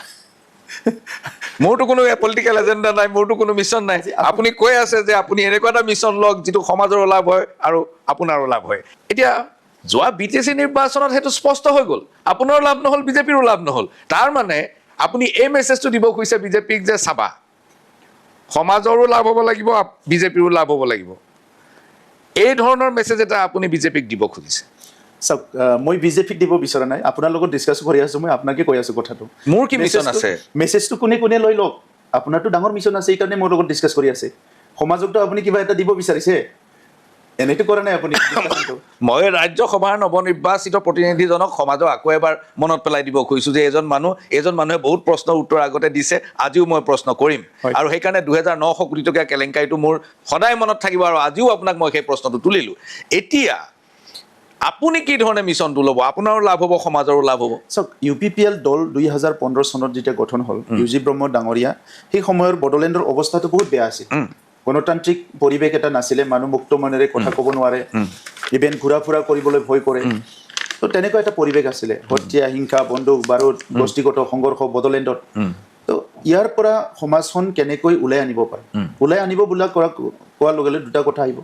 মোৰতো কোনো পলিটিকেল এজেণ্ডা নাই মোৰতো কোনো মিছন নাই আপুনি কৈ আছে যে আপুনি এনেকুৱা এটা মিছন লওক যিটো সমাজৰো লাভ হয় আৰু আপোনাৰো লাভ হয় এতিয়া যোৱা BTC নিৰ্বাচনত সেইটো স্পষ্ট হৈ গ'ল আপোনাৰো লাভ নহ'ল বিজেপিৰো লাভ নহ'ল তাৰ মানে আপুনি এই মেছেজটো দিব খুজিছে বিজেপিক যে চাবা সমাজৰো লাভ হ'ব লাগিব বিজেপিৰো লাভ হ'ব লাগিব এই ধৰণৰ মেছেজ এটা আপুনি বিজেপিক দিব খুজিছে চাওক মই বিজেপিক দিব বিচৰা নাই আপোনাৰ লগত ডিছকাছ কৰি আছোঁ মই আপোনাকে কৈ আছোঁ কথাটো মোৰ কি মিছন আছে মেছেজটো কোনে কোনে লৈ লওক আপোনাৰতো ডাঙৰ মিছন আছে এইকাৰণে মোৰ লগত ডিছকাছ কৰি আছে সমাজকতো আপুনি কিবা এটা দিব বিচাৰিছে এনেটো কৰা নাই আপুনি মই ৰাজ্যসভাৰ নৱনিৰ্বাচিত প্ৰতিনিধিজনক সমাজক আকৌ এবাৰ মনত পেলাই দিব খুজিছোঁ যে এজন মানুহে বহুত প্ৰশ্নৰ উত্তৰ আগতে দিছে আজিও মই প্ৰশ্ন কৰিম আৰু সেইকাৰণে 2900 কোটি টকীয়া কেলেংকাৰীটো মোৰ সদায় মনত থাকিব আৰু আজিও আপোনাক মই সেই প্ৰশ্নটো তুলিলোঁ এতিয়া আপুনি কি ধৰণে মিছনটো ল'ব আপোনাৰো লাভ হ'ব সমাজৰো লাভ হ'ব চাওক UPPL দল 2015 চনত যেতিয়া গঠন হ'ল UG ব্ৰহ্ম ডাঙৰীয়া সেই সময়ৰ বড়োলেণ্ডৰ অৱস্থাটো বহুত বেয়া আছিল গণতান্ত্ৰিক পৰিৱেশ এটা নাছিলে মানুহ মুক্ত মনেৰে কথা ক'ব নোৱাৰে ইভেন ঘূৰা ফুৰা কৰিবলৈ ভয় কৰে তো তেনেকুৱা এটা পৰিৱেশ আছিলে হত্যা হিংসা বন্দুক বাৰুদ গোষ্ঠীগত সংঘৰ্ষ বড়োলেণ্ডত তো ইয়াৰ পৰা সমাজখন কেনেকৈ ওলাই আনিব পাৰে ওলাই আনিব বোলা কোৱাৰ লগে লগে দুটা কথা আহিব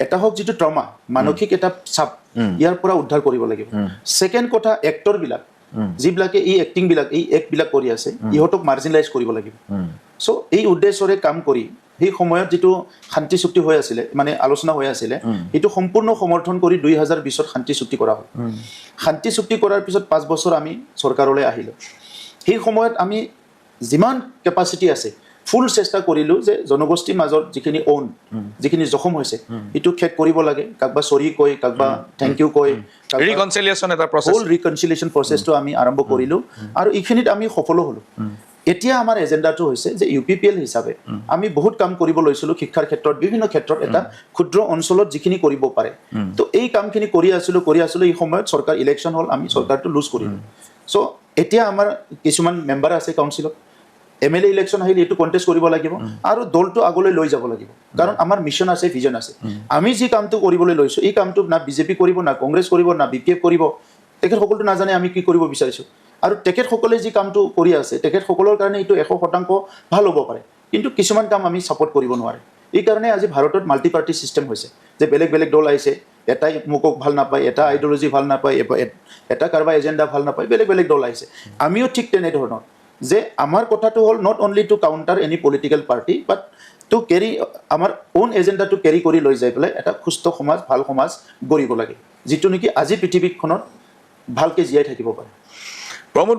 এটা হওক যিটো ট্ৰমা মানসিক এটা চাপ ইয়াৰ পৰা উদ্ধাৰ কৰিব লাগিব ছেকেণ্ড কথা এক্টৰবিলাক যিবিলাকে এই এক্টিংবিলাক এই এক্টবিলাক কৰি আছে ইহঁতক মাৰ্জিনালাইজ কৰিব লাগিব চ' এই উদ্দেশ্যৰে কাম কৰি সেই সময়ত যিটো শান্তি চুক্তি হৈ আছিলে মানে আলোচনা হৈ আছিলে সেইটো সম্পূৰ্ণ সমৰ্থন কৰি 2020ত শান্তি চুক্তি কৰা হ'ল শান্তি চুক্তি কৰাৰ পিছত 5 বছৰ আমি চৰকাৰলৈ আহিলোঁ সেই সময়ত আমি যিমান কেপাচিটি আছে ফুল চেষ্টা কৰিলোঁ যে জনগোষ্ঠীৰ মাজত যিখিনি যিখিনি জখম হৈছে সেইটো শেষ কৰিব লাগে কাকবা চৰি কৈ কাকবা থেংক ইউ কৈ ৰিকনচিলিয়েশ্যন এটা প্ৰচেছ ফুল ৰিকনচিলিয়েশ্যন প্ৰচেছটো আমি আৰম্ভ কৰিলোঁ আৰু এইখিনিত আমি সফলো হ'লোঁ এতিয়া আমাৰ এজেণ্ডাটো হৈছে যে UPPL হিচাপে আমি বহুত কাম কৰিব লৈছিলোঁ শিক্ষাৰ ক্ষেত্ৰত বিভিন্ন ক্ষেত্ৰত এটা ক্ষুদ্ৰ অঞ্চলত যিখিনি কৰিব পাৰে তো এই কামখিনি কৰি আছিলোঁ এই সময়ত চৰকাৰ ইলেকশ্যন হ'ল আমি চৰকাৰটো লুজ কৰিলোঁ চ' এতিয়া আমাৰ কিছুমান মেম্বাৰ আছে কাউন্সিলত MLA ইলেকশ্যন আহিলে এইটো কণ্টেষ্ট কৰিব লাগিব আৰু দলটো আগলৈ লৈ যাব লাগিব কাৰণ আমাৰ মিছন আছে ভিজন আছে আমি যি কামটো কৰিবলৈ লৈছোঁ এই কামটো না বিজেপি কৰিব না কংগ্ৰেছ কৰিব না BPF কৰিব তেখেতসকলটো নাজানে আমি কি কৰিব বিচাৰিছোঁ আৰু তেখেতসকলে যি কামটো কৰি আছে তেখেতসকলৰ কাৰণে এইটো 100% ভাল হ'ব পাৰে কিন্তু কিছুমান কাম আমি ছাপোৰ্ট কৰিব নোৱাৰে এই কাৰণে আজি ভাৰতত মাল্টি পাৰ্টি চিষ্টেম হৈছে যে বেলেগ বেলেগ দল আহিছে এটাই মুকক ভাল নাপায় এটা আইডিঅলজি ভাল নাপায় এটা কাৰোবাৰ এজেণ্ডা ভাল নাপায় বেলেগ বেলেগ দল আহিছে আমিও ঠিক তেনেধৰণৰ যে আমাৰ কথাটো হ'ল not only to counter any political party but to carry আমাৰ ওন এজেণ্ডাটো কেৰি কৰি লৈ যাই পেলাই এটা সুস্থ সমাজ ভাল সমাজ গঢ়িব লাগে যিটো নেকি আজি পৃথিৱীখনত ভালকৈ জীয়াই থাকিব পাৰে প্ৰমোদ